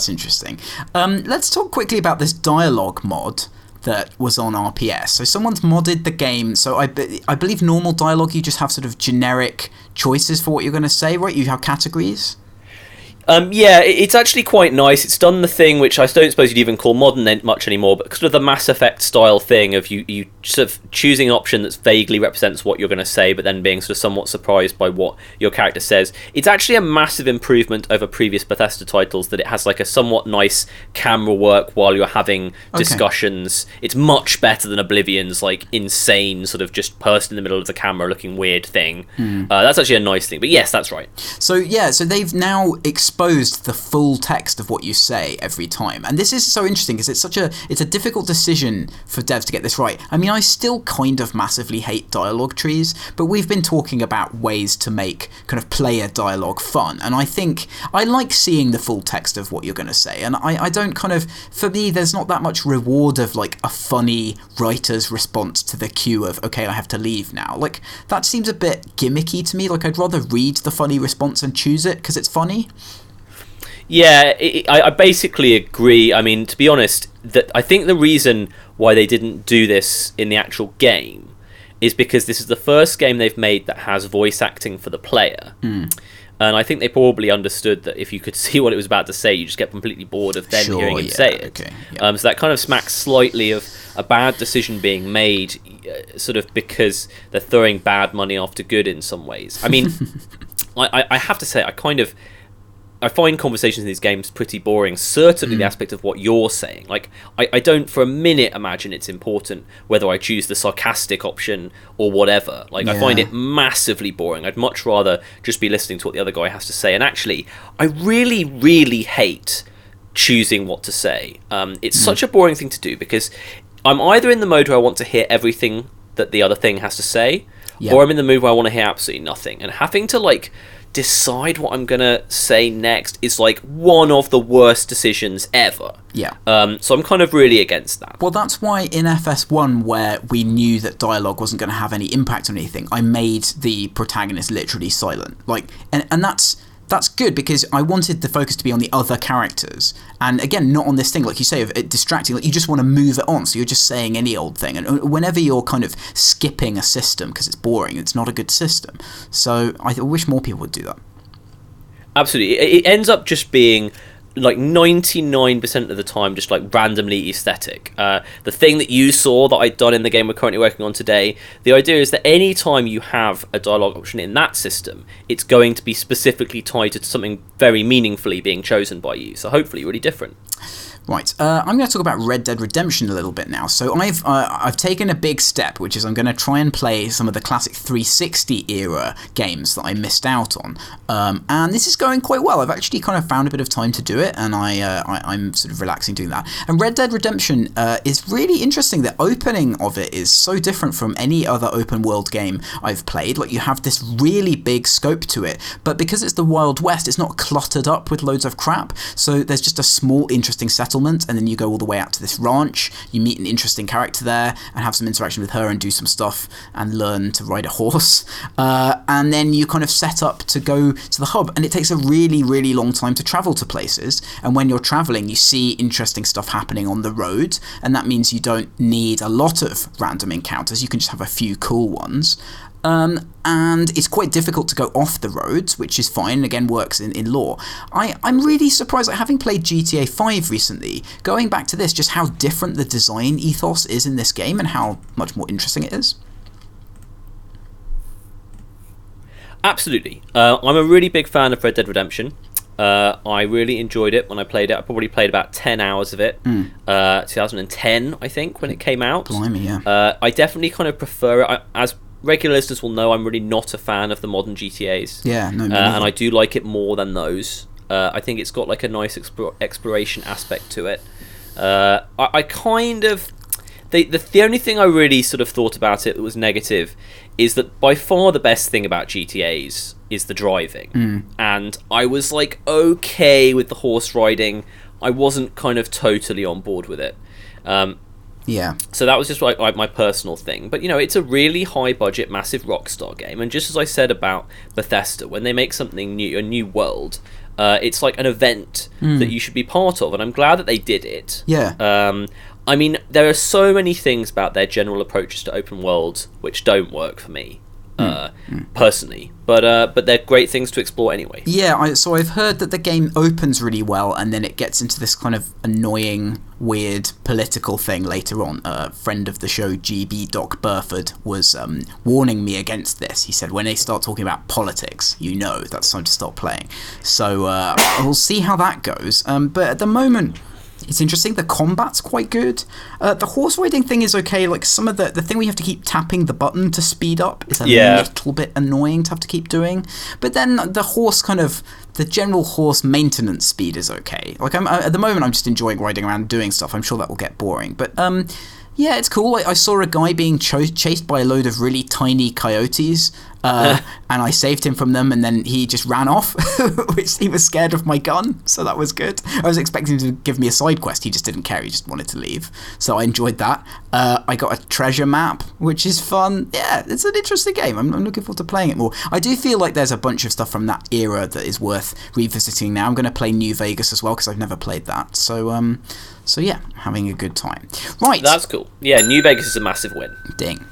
interesting. Let's talk quickly about this dialogue mod that was on RPS. So someone's modded the game. So I believe normal dialogue, you just have sort of generic choices for what you're going to say, right? You have categories. Yeah, it's actually quite nice. It's done the thing which I don't suppose you'd even call modern much anymore, but sort of the Mass Effect style thing of you sort of choosing an option that vaguely represents what you're going to say, but then being sort of somewhat surprised by what your character says. It's actually a massive improvement over previous Bethesda titles, that it has like a somewhat nice camera work while you're having discussions. It's much better than Oblivion's like insane sort of just person in the middle of the camera looking weird thing. That's actually a nice thing, but yes, that's right. So they've now exposed the full text of what you say every time, and this is so interesting because it's a difficult decision for devs to get this right. I mean, I still kind of massively hate dialogue trees, but we've been talking about ways to make kind of player dialogue fun, and I think I like seeing the full text of what you're going to say, and I don't kind of, for me, there's not that much reward of like a funny writer's response to the cue of, okay, I have to leave now. Like, that seems a bit gimmicky to me. Like, I'd rather read the funny response and choose it because it's funny. Yeah, I basically agree. I mean, to be honest, that I think the reason why they didn't do this in the actual game is because this is the first game they've made that has voice acting for the player. And I think they probably understood that if you could see what it was about to say, you just get completely bored of then hearing him say it. Okay, yeah. So that kind of smacks slightly of a bad decision being made, sort of because they're throwing bad money after good in some ways. I mean, I have to say, I find conversations in these games pretty boring, certainly the aspect of what you're saying. Like, I don't for a minute imagine it's important whether I choose the sarcastic option or whatever. Like, I find it massively boring. I'd much rather just be listening to what the other guy has to say. And actually, I really, really hate choosing what to say. It's such a boring thing to do, because I'm either in the mode where I want to hear everything that the other thing has to say, or I'm in the mood where I want to hear absolutely nothing. And having to, like, decide what I'm gonna say next is like one of the worst decisions ever. So I'm kind of really against that. Well, that's why in FS1, where we knew that dialogue wasn't going to have any impact on anything, I made the protagonist literally silent. Like, and that's good, because I wanted the focus to be on the other characters, and again, not on this thing, like you say, of it distracting. Like, you just want to move it on, so you're just saying any old thing, and whenever you're kind of skipping a system because it's boring, it's not a good system. So I wish more people would do that. Absolutely. It ends up just being like 99% of the time just like randomly aesthetic. The thing that you saw that I'd done in the game we're currently working on today, the idea is that any time you have a dialogue option in that system, it's going to be specifically tied to something very meaningfully being chosen by you, so hopefully really different. Right, I'm going to talk about Red Dead Redemption a little bit now. So I've taken a big step, which is I'm going to try and play some of the classic 360 era games that I missed out on. And this is going quite well. I've actually kind of found a bit of time to do it, and I'm sort of relaxing doing that. And Red Dead Redemption is really interesting. The opening of it is so different from any other open world game I've played. Like, you have this really big scope to it, but because it's the Wild West, it's not cluttered up with loads of crap. So there's just a small, interesting setup settlement, and then you go all the way out to this ranch. You meet an interesting character there and have some interaction with her and do some stuff and learn to ride a horse. And then you kind of set up to go to the hub, and it takes a really, really long time to travel to places. And when you're traveling, you see interesting stuff happening on the road, and that means you don't need a lot of random encounters. You can just have a few cool ones. And it's quite difficult to go off the roads, which is fine, again works in lore. I'm really surprised, like, having played GTA 5 recently, going back to this, just how different the design ethos is in this game and how much more interesting it is. Absolutely. I'm a really big fan of Red Dead Redemption. I really enjoyed it when I played it. I probably played about 10 hours of it. 2010, I think, when it came out. Blimey, yeah. I definitely kind of prefer it. As regular listeners will know, I'm really not a fan of the modern GTAs. Yeah, no, and I do like it more than those. I think it's got like a nice exploration aspect to it. I kind of... The only thing I really sort of thought about it that was negative is that by far the best thing about GTAs is the driving. And I was like okay with the horse riding. I wasn't kind of totally on board with it. Yeah. So that was just like my personal thing. But, you know, it's a really high-budget, massive Rockstar game. And just as I said about Bethesda, when they make something new, a new world, it's like an event that you should be part of. And I'm glad that they did it. Yeah. I mean, there are so many things about their general approaches to open worlds which don't work for me, personally. But they're great things to explore anyway. Yeah, so I've heard that the game opens really well, and then it gets into this kind of annoying, weird political thing later on. A friend of the show, GB Doc Burford, was warning me against this. He said, when they start talking about politics, you know that's time to stop playing. So we'll see how that goes. But at the moment... it's interesting. The combat's quite good. The horse riding thing is okay. Like, some of the thing where you have to keep tapping the button to speed up is a little bit annoying to have to keep doing. But then the horse the general horse maintenance speed is okay. Like, at the moment, I'm just enjoying riding around and doing stuff. I'm sure that will get boring. But yeah, it's cool. I saw a guy being chased by a load of really tiny coyotes. And I saved him from them, and then he just ran off, which he was scared of my gun, so that was good. I was expecting him to give me a side quest. He just didn't care. He just wanted to leave. So I enjoyed that. I got a treasure map, which is fun. Yeah, it's an interesting game. I'm looking forward to playing it more. I do feel like there's a bunch of stuff from that era that is worth revisiting now. I'm going to play New Vegas as well, because I've never played that. So yeah, having a good time. Right. That's cool. Yeah, New Vegas is a massive win. Ding.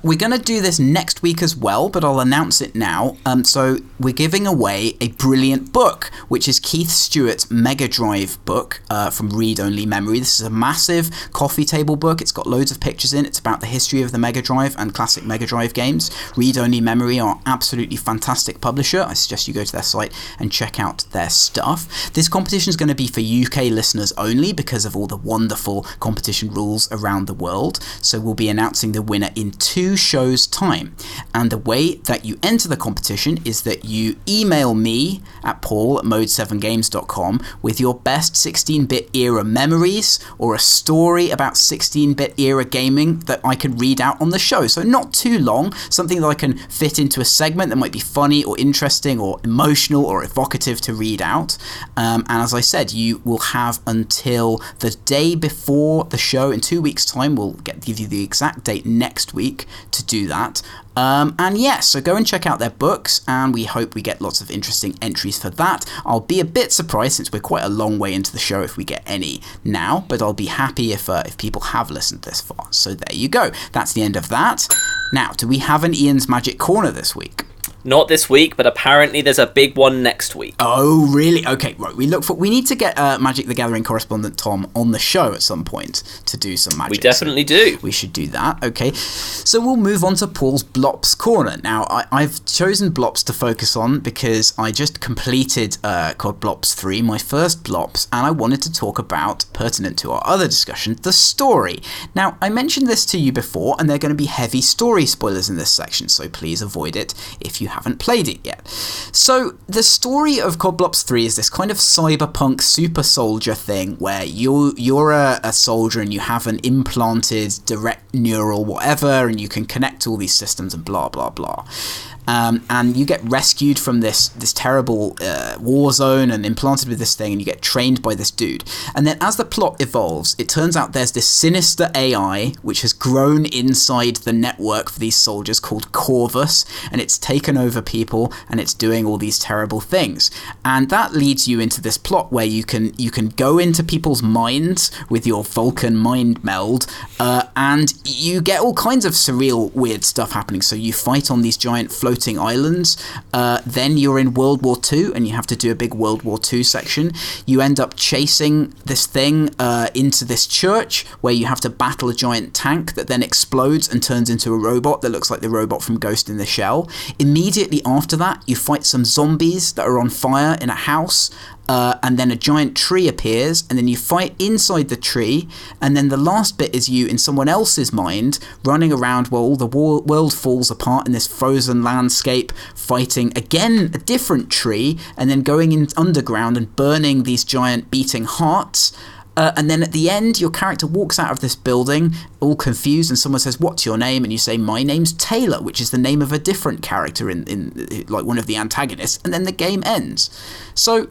We're going to do this next week as well, but I'll announce it now. So we're giving away a brilliant book, which is Keith Stewart's Mega Drive book from Read Only Memory. This is a massive coffee table book. It's got loads of pictures in it. It's about the history of the Mega Drive and classic Mega Drive games. Read Only Memory are absolutely fantastic publisher. I suggest you go to their site and check out their stuff. This competition is going to be for UK listeners only because of all the wonderful competition rules around the world. So we'll be announcing the winner in 2 shows' time. And the way that you enter the competition is that you email me at paul@mode7games.com with your best 16-bit era memories or a story about 16-bit era gaming that I can read out on the show. So not too long, something that I can fit into a segment that might be funny or interesting or emotional or evocative to read out. And as I said, you will have until the day before the show in 2 weeks' time. We'll give you the exact date next week to do that. And yes, so go and check out their books, and we hope we get lots of interesting entries for that. I'll be a bit surprised since we're quite a long way into the show if we get any now, but I'll be happy if people have listened this far. So there you go. That's the end of that. Now, do we have an Ian's Magic Corner this week? Not this week, but apparently there's a big one next week. Oh, really? Okay, right. We need to get Magic the Gathering correspondent Tom on the show at some point to do some magic. We definitely do. We should do that. Okay. So we'll move on to Paul's Blops Corner. Now, I've chosen Blops to focus on because I just completed COD Blops 3, my first Blops, and I wanted to talk about, pertinent to our other discussion, the story. Now, I mentioned this to you before, and there are going to be heavy story spoilers in this section, so please avoid it if you haven't played it yet. So the story of COD Blops 3 is this kind of cyberpunk super soldier thing where you're a soldier and you have an implanted direct neural whatever, and you can connect to all these systems and blah blah blah. And you get rescued from this terrible war zone and implanted with this thing, and you get trained by this dude. And then as the plot evolves, it turns out there's this sinister AI which has grown inside the network for these soldiers called Corvus, and it's taken over people and it's doing all these terrible things. And that leads you into this plot where you can go into people's minds with your Vulcan mind meld, and you get all kinds of surreal, weird stuff happening. So you fight on these giant floating islands, then you're in World War II and you have to do a big World War II section. You end up chasing this thing into this church where you have to battle a giant tank that then explodes and turns into a robot that looks like the robot from Ghost in the Shell. Immediately after that, you fight some zombies that are on fire in a house. And then a giant tree appears, and then you fight inside the tree, and then the last bit is you in someone else's mind running around while all the world falls apart in this frozen landscape, fighting again a different tree, and then going in underground and burning these giant beating hearts. And then at the end, your character walks out of this building all confused, and someone says, "What's your name?" And you say, "My name's Taylor," which is the name of a different character in like one of the antagonists, and then the game ends. So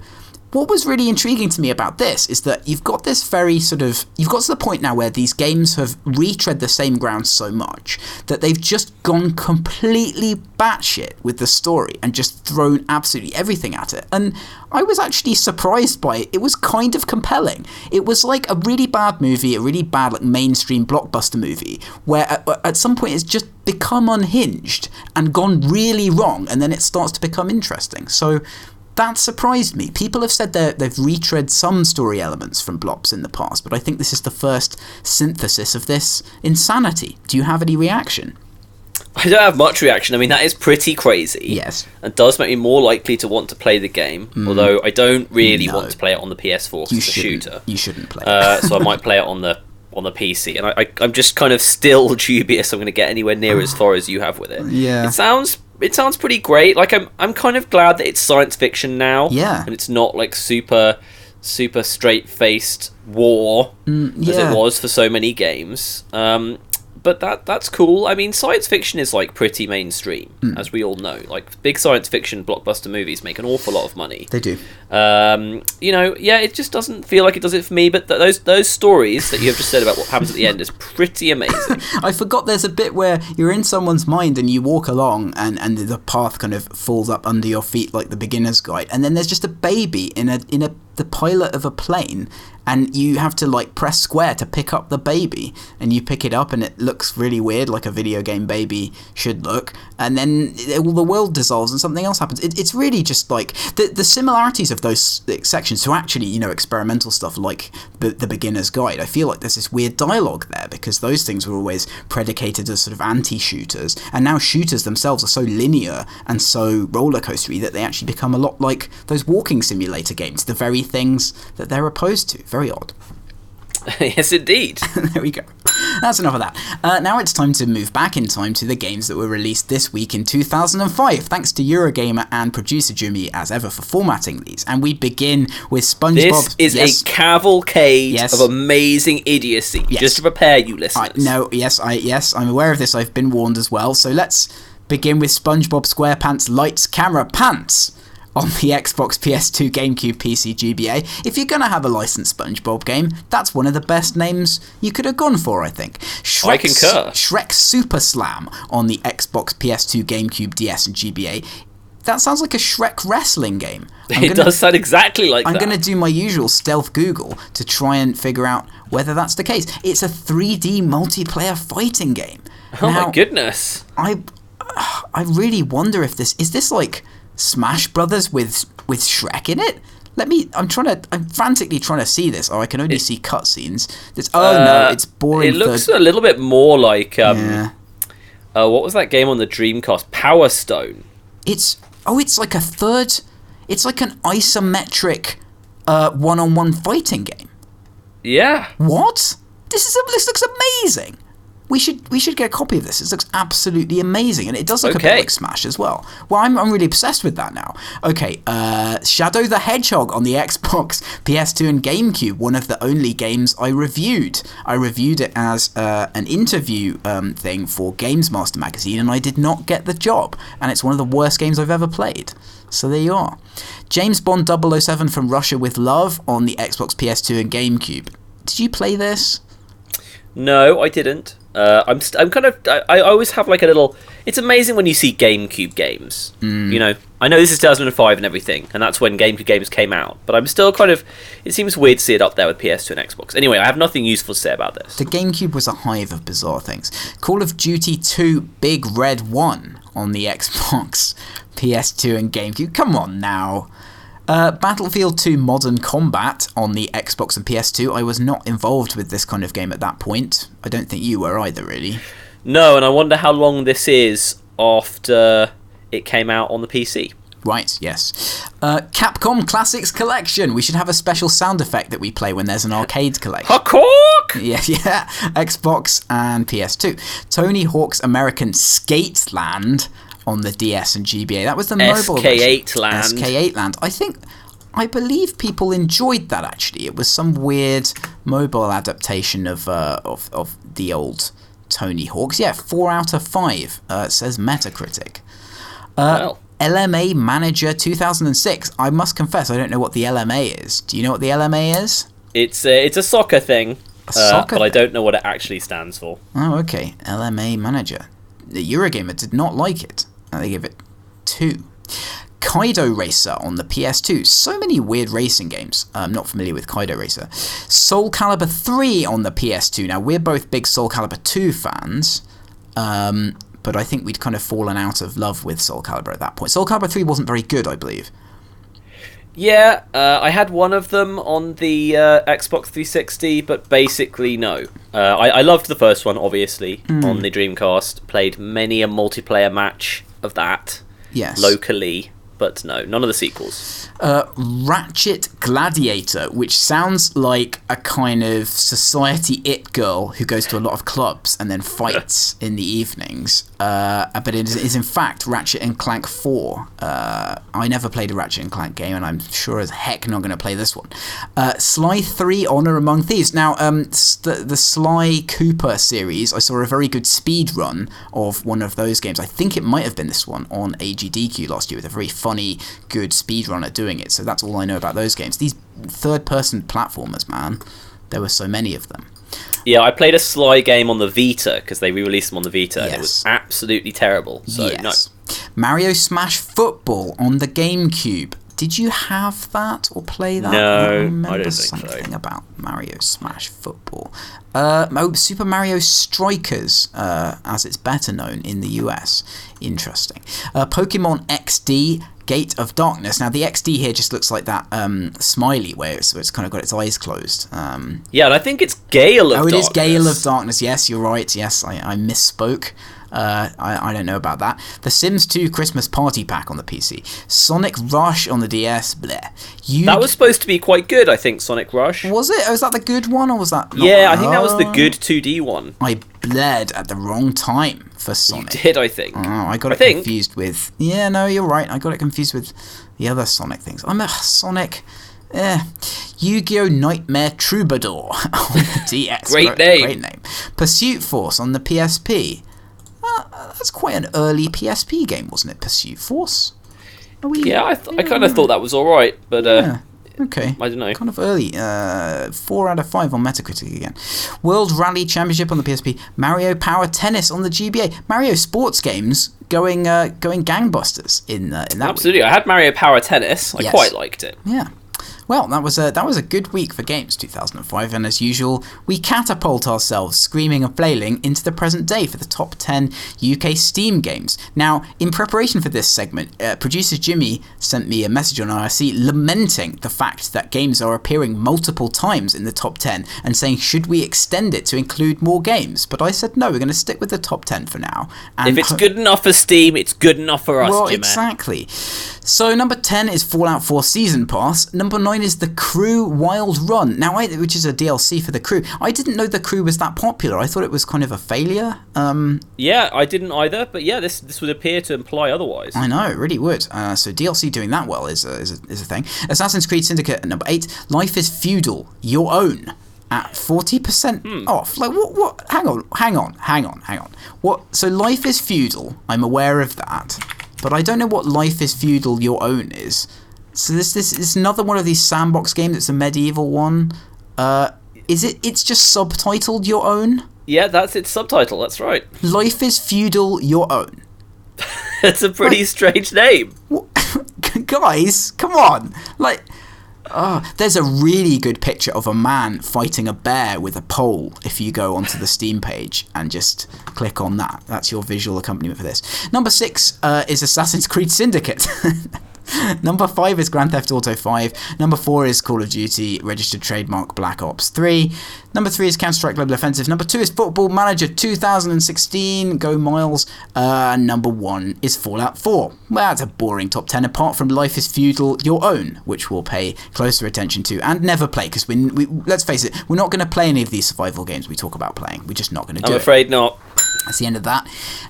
what was really intriguing to me about this is that you've got this you've got to the point now where these games have retread the same ground so much that they've just gone completely batshit with the story and just thrown absolutely everything at it. And I was actually surprised by it. It was kind of compelling. It was like a really bad movie, a really bad like mainstream blockbuster movie, where at some point it's just become unhinged and gone really wrong, and then it starts to become interesting. So that surprised me. People have said they've retread some story elements from Blops in the past, but I think this is the first synthesis of this insanity. Do you have any reaction? I don't have much reaction. I mean, that is pretty crazy. Yes. And does make me more likely to want to play the game, although I don't really want to play it on the PS4 because it's a shooter. You shouldn't play it. So I might play it on the PC, and I'm just kind of still dubious I'm going to get anywhere near as far as you have with it. Yeah. It sounds pretty great. Like I'm kind of glad that it's science fiction now. Yeah. And it's not like super straight-faced war as it was for so many games. But that's cool. I mean, science fiction is like pretty mainstream, as we all know. Like big science fiction blockbuster movies make an awful lot of money. They do. It just doesn't feel like it does it for me. But those stories that you have just said about what happens at the end is pretty amazing. I forgot there's a bit where you're in someone's mind and you walk along and the path kind of falls up under your feet like the beginner's guide, and then there's just a baby in the pilot of a plane, and you have to like press square to pick up the baby, and you pick it up and it looks really weird like a video game baby should look, and then the world dissolves and something else happens. It's really just like the similarities of those sections to actually experimental stuff like the beginner's guide. I feel like there's this weird dialogue there because those things were always predicated as sort of anti-shooters, and now shooters themselves are so linear and so roller coastery that they actually become a lot like those walking simulator games, the very things that they're opposed to. Very odd. Yes, indeed. There we go. That's enough of that. Now it's time to move back in time to the games that were released this week in 2005. Thanks to Eurogamer and producer Jimmy, as ever, for formatting these. And we begin with SpongeBob. This is a cavalcade of amazing idiocy. Yes. Just to prepare you, listeners. I'm aware of this. I've been warned as well. So let's begin with SpongeBob SquarePants Lights Camera Pants on the Xbox, PS2, GameCube, PC, GBA. If you're going to have a licensed SpongeBob game, that's one of the best names you could have gone for, I think. I concur. Shrek Super Slam on the Xbox, PS2, GameCube, DS, and GBA. That sounds like a Shrek wrestling game. It does sound exactly like that. I'm going to do my usual stealth Google to try and figure out whether that's the case. It's a 3D multiplayer fighting game. Oh my goodness. I really wonder if this... Is this like Smash Brothers with Shrek in it? I'm frantically trying to see this. Oh, I can only see cutscenes. No, it's boring. It looks a little bit more like what was that game on the Dreamcast? Power Stone. It's like a third. It's like an isometric one-on-one fighting game. Yeah. What? This looks amazing. We should get a copy of this. It looks absolutely amazing, and it does look a bit Okay. like Smash as well. Well, I'm really obsessed with that now. Okay, Shadow the Hedgehog on the Xbox, PS2, and GameCube. One of the only games I reviewed. I reviewed it as an interview thing for Games Master magazine, and I did not get the job. And it's one of the worst games I've ever played. So there you are. James Bond 007 from Russia with Love on the Xbox, PS2, and GameCube. Did you play this? No, I didn't. I'm kind of. I always have like a little. It's amazing when you see GameCube games. You know, I know this is 2005 and everything, and that's when GameCube games came out. But I'm still kind of. It seems weird to see it up there with PS2 and Xbox. Anyway, I have nothing useful to say about this. The GameCube was a hive of bizarre things. Call of Duty 2 Big Red 1 on the Xbox, PS2, and GameCube. Come on now. Battlefield 2 Modern Combat on the Xbox and PS2. I was not involved with this kind of game at that point. I don't think you were either, really. No, and I wonder how long this is after it came out on the PC. Right, yes. Capcom Classics Collection. We should have a special sound effect that we play when there's an arcade collection. Hawk! Yeah. Xbox and PS2. Tony Hawk's American Skateland on the DS and GBA. That was the mobile SK8 Land. SK8 Land. I believe people enjoyed that, actually. It was some weird mobile adaptation of the old Tony Hawk's. Yeah, 4 out of 5, says Metacritic. Well. LMA Manager 2006. I must confess, I don't know what the LMA is. Do you know what the LMA is? It's a soccer thing, Soccer but I thing? don't know what it actually stands for. Oh, okay. LMA Manager. The Eurogamer did not like it. They gave it 2. Kaido Racer on the PS2. So many weird racing games. I'm not familiar with Kaido Racer. Soul Calibur 3 on the PS2. Now, we're both big Soul Calibur 2 fans, but I think we'd kind of fallen out of love with Soul Calibur at that point. Soul Calibur 3 wasn't very good, I believe. Yeah, I had one of them on the Xbox 360, but basically no. I loved the first one, obviously, on the Dreamcast. Played many a multiplayer match of that locally, but no, none of the sequels. Ratchet Gladiator, which sounds like a kind of society it girl who goes to a lot of clubs and then fights in the evenings. But it is in fact Ratchet and Clank 4. I never played a Ratchet and Clank game, and I'm sure as heck not going to play this one. Sly 3 Honor Among Thieves. Now, the Sly Cooper series, I saw a very good speed run of one of those games. I think it might have been this one on AGDQ last year, with a very funny, good speedrunner doing it. So that's all I know about those games. These third-person platformers, man, there were so many of them. Yeah, I played a Sly game on the Vita, because they re-released them on the Vita, and it was absolutely terrible. So, no. Mario Smash Football on the GameCube. Did you have that or play that? No, I remember I don't think something about Mario Smash Football. Super Mario Strikers, as it's better known in the US. Interesting. Pokemon XD, Gate of Darkness. Now, the XD here just looks like that smiley where it's kind of got its eyes closed. Yeah, and I think it's Gale of Darkness. Oh, it is Gale of Darkness. Yes, you're right. Yes, I misspoke. I don't know about that. The Sims 2 Christmas Party Pack on the PC. Sonic Rush on the DS. Bleh. That was supposed to be quite good, I think, Sonic Rush. Was it? Was that the good one, or was that not? Yeah, I think that was the good 2D one. I bled at the wrong time for Sonic. You did, I think. Oh, I got it confused with... Yeah, no, you're right. I got it confused with the other Sonic things. I'm a Sonic... Yu-Gi-Oh! Nightmare Troubadour on the DS. Great name. Great name. Pursuit Force on the PSP. That's quite an early PSP game, wasn't it? Pursuit Force? Yeah, I kind of thought that was alright, but okay. I don't know. Kind of early. 4 out of 5 on Metacritic again. World Rally Championship on the PSP. Mario Power Tennis on the GBA. Mario sports games going gangbusters in that. Absolutely. Week. I had Mario Power Tennis. I quite liked it. Yeah. Well, that was a good week for games, 2005, and as usual, we catapult ourselves, screaming and flailing, into the present day for the top 10 UK Steam games. Now, in preparation for this segment, producer Jimmy sent me a message on IRC lamenting the fact that games are appearing multiple times in the top 10 and saying, should we extend it to include more games? But I said, no, we're going to stick with the top 10 for now. And if it's good enough for Steam, it's good enough for us, Well, Jimmy. exactly. So number 10 is Fallout 4 Season Pass. Number 9 is The Crew Wild Run. Now, which is a DLC for The Crew. I didn't know The Crew was that popular. I thought it was kind of a failure. Yeah, I didn't either, but yeah, this would appear to imply otherwise. I know, it really would. So DLC doing that well is a thing. Assassin's Creed Syndicate at number 8. Life is Feudal, Your Own, at 40% off. Like, what? Hang on. What? So Life is Feudal, I'm aware of that, but I don't know what Life is Feudal, Your Own is. So this is another one of these sandbox games. It's a medieval one. It's just subtitled Your Own? Yeah, that's its subtitle, that's right. Life is Feudal, Your Own. It's a pretty strange name. Guys, come on. Like, there's a really good picture of a man fighting a bear with a pole if you go onto the Steam page and just click on that. That's your visual accompaniment for this. Number 6 is Assassin's Creed Syndicate. Number 5 is Grand Theft Auto 5. Number 4 is Call of Duty Registered Trademark Black Ops 3. Number 3 is Counter-Strike Global Offensive. Number 2 is Football Manager 2016. Go Miles. Number 1 is Fallout 4. Well, that's a boring top 10 apart from Life is Feudal, Your Own, which we'll pay closer attention to and never play because we let's face it, we're not going to play any of these survival games we talk about playing. We're just not going to do it. I'm afraid not. That's the end of that.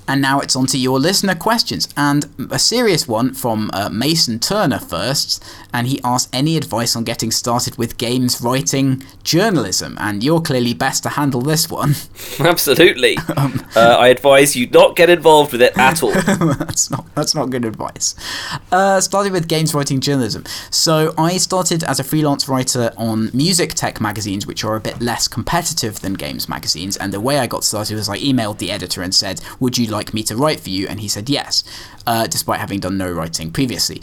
And now it's on to your listener questions. And a serious one from Mason Turner first. And he asked any advice on getting started with games writing journalism. And you're clearly best to handle this one. Absolutely. I advise you not get involved with it at all. That's not good advice. Started with games writing journalism. So I started as a freelance writer on music tech magazines, which are a bit less competitive than games magazines. And the way I got started was I emailed the editor and said, would you like me to write for you? And he said yes, despite having done no writing previously.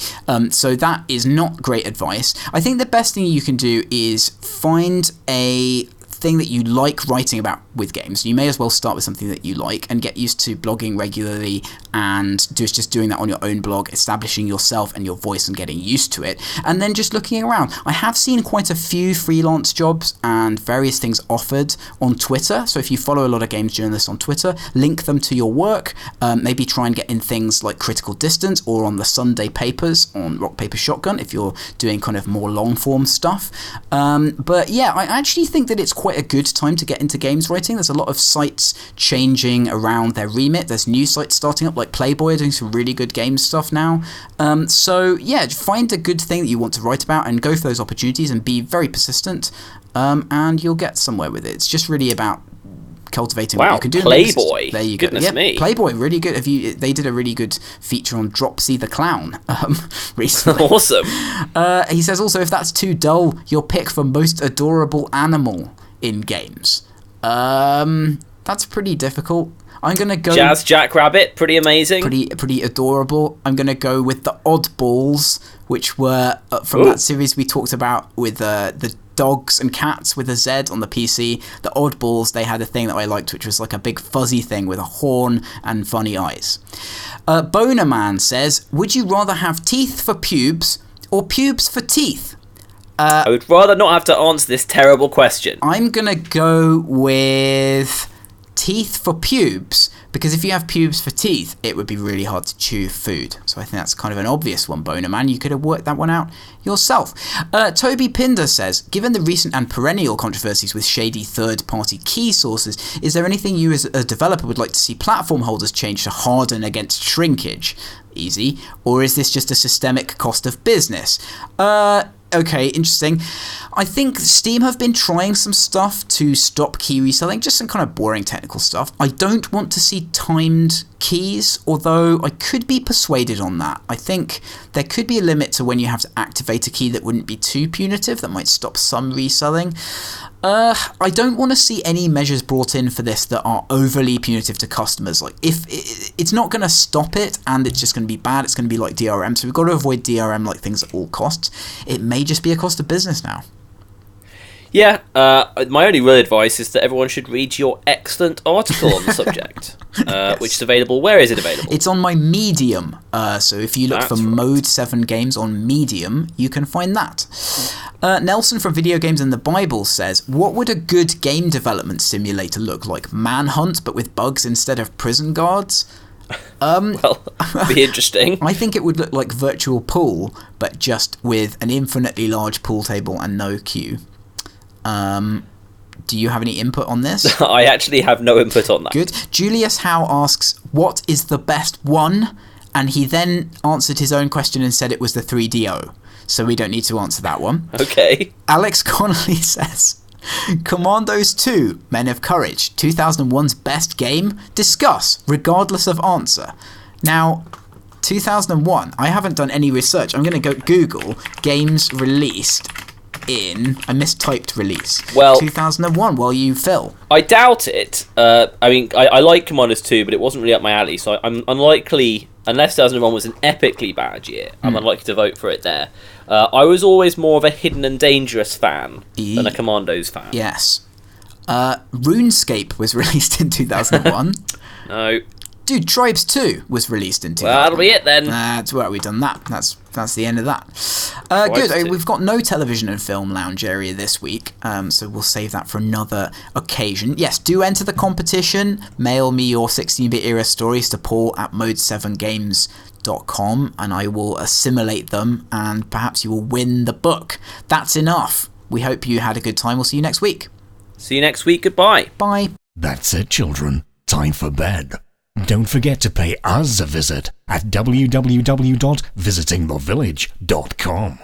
So that is not great advice. I think the best thing you can do is find a thing that you like writing about with games. You may as well start with something that you like and get used to blogging regularly and just doing that on your own blog, establishing yourself and your voice and getting used to it, and then just looking around. I have seen quite a few freelance jobs and various things offered on Twitter, so if you follow a lot of games journalists on Twitter, link them to your work. Maybe try and get in things like Critical Distance or on the Sunday papers on Rock Paper Shotgun if you're doing kind of more long form stuff. But yeah, I actually think that it's quite a good time to get into games writing. There's a lot of sites changing around their remit. There's new sites starting up, like Playboy are doing some really good game stuff now. So yeah, find a good thing that you want to write about and go for those opportunities and be very persistent, and you'll get somewhere with it. It's just really about cultivating what you can do. Playboy. There you go. Goodness me. Playboy, really good. They did a really good feature on Dropsy the Clown recently. Awesome. He says also, if that's too dull, your pick for most adorable animal in games. That's pretty difficult. I'm gonna go Jazz Jackrabbit, pretty amazing. Pretty adorable. I'm gonna go with the Oddballs, which were from that series we talked about with the dogs and cats with a Z on the PC. The Oddballs, they had a thing that I liked, which was like a big fuzzy thing with a horn and funny eyes. Boner Man says, would you rather have teeth for pubes or pubes for teeth? I would rather not have to answer this terrible question. I'm gonna go with teeth for pubes, because if you have pubes for teeth, it would be really hard to chew food. So I think that's kind of an obvious one, Boner Man. You could have worked that one out yourself. Toby Pinder says, given the recent and perennial controversies with shady third-party key sources, is there anything you as a developer would like to see platform holders change to harden against shrinkage? Easy. Or is this just a systemic cost of business? Okay, interesting. I think Steam have been trying some stuff to stop key reselling, just some kind of boring technical stuff. I don't want to see timed keys, although I could be persuaded on that. I think there could be a limit to when you have to activate a key that wouldn't be too punitive, that might stop some reselling. I don't want to see any measures brought in for this that are overly punitive to customers. Like, if it's not going to stop it and it's just going to be bad, it's going to be like DRM. So we've got to avoid DRM like things at all costs. It may just be a cost of business now. Yeah, my only real advice is that everyone should read your excellent article on the subject, Yes. which is available. Where is it available? It's on my Medium. So if you look That's for right. Mode 7 games on Medium, you can find that. Nelson from Video Games and the Bible says, what would a good game development simulator look like? Manhunt, but with bugs instead of prison guards? Well, be interesting. I think it would look like virtual pool, but just with an infinitely large pool table and no queue. Do you have any input on this? I actually have no input on that. Good. Julius Howe asks, what is the best one? And he then answered his own question and said it was the 3DO. So we don't need to answer that one. Okay. Alex Connolly says, Commandos 2, Men of Courage, 2001's best game? Discuss, regardless of answer. Now, 2001, I haven't done any research. I'm going to go Google games released in... I mistyped release. Well, 2001, well, you, Phil. I doubt it. I mean, I like Commandos 2, but it wasn't really up my alley, so I'm unlikely... Unless 2001 was an epically bad year, I'm unlikely to vote for it there. I was always more of a Hidden and Dangerous fan than a Commandos fan. Yes. RuneScape was released in 2001. No. Dude, Tribes 2 was released in 2001. Well, that'll be it then. That's where we've done that. That's the end of that. Tribes Good. 2. We've got no television and film lounge area this week, so we'll save that for another occasion. Yes, do enter the competition. Mail me your 16-bit era stories to paul@mode7games.com, and I will assimilate them, and perhaps you will win the book. That's enough. We hope you had a good time. We'll see you next week. See you next week. Goodbye. Bye. That's it, children. Time for bed. Don't forget to pay us a visit at www.visitingthevillage.com.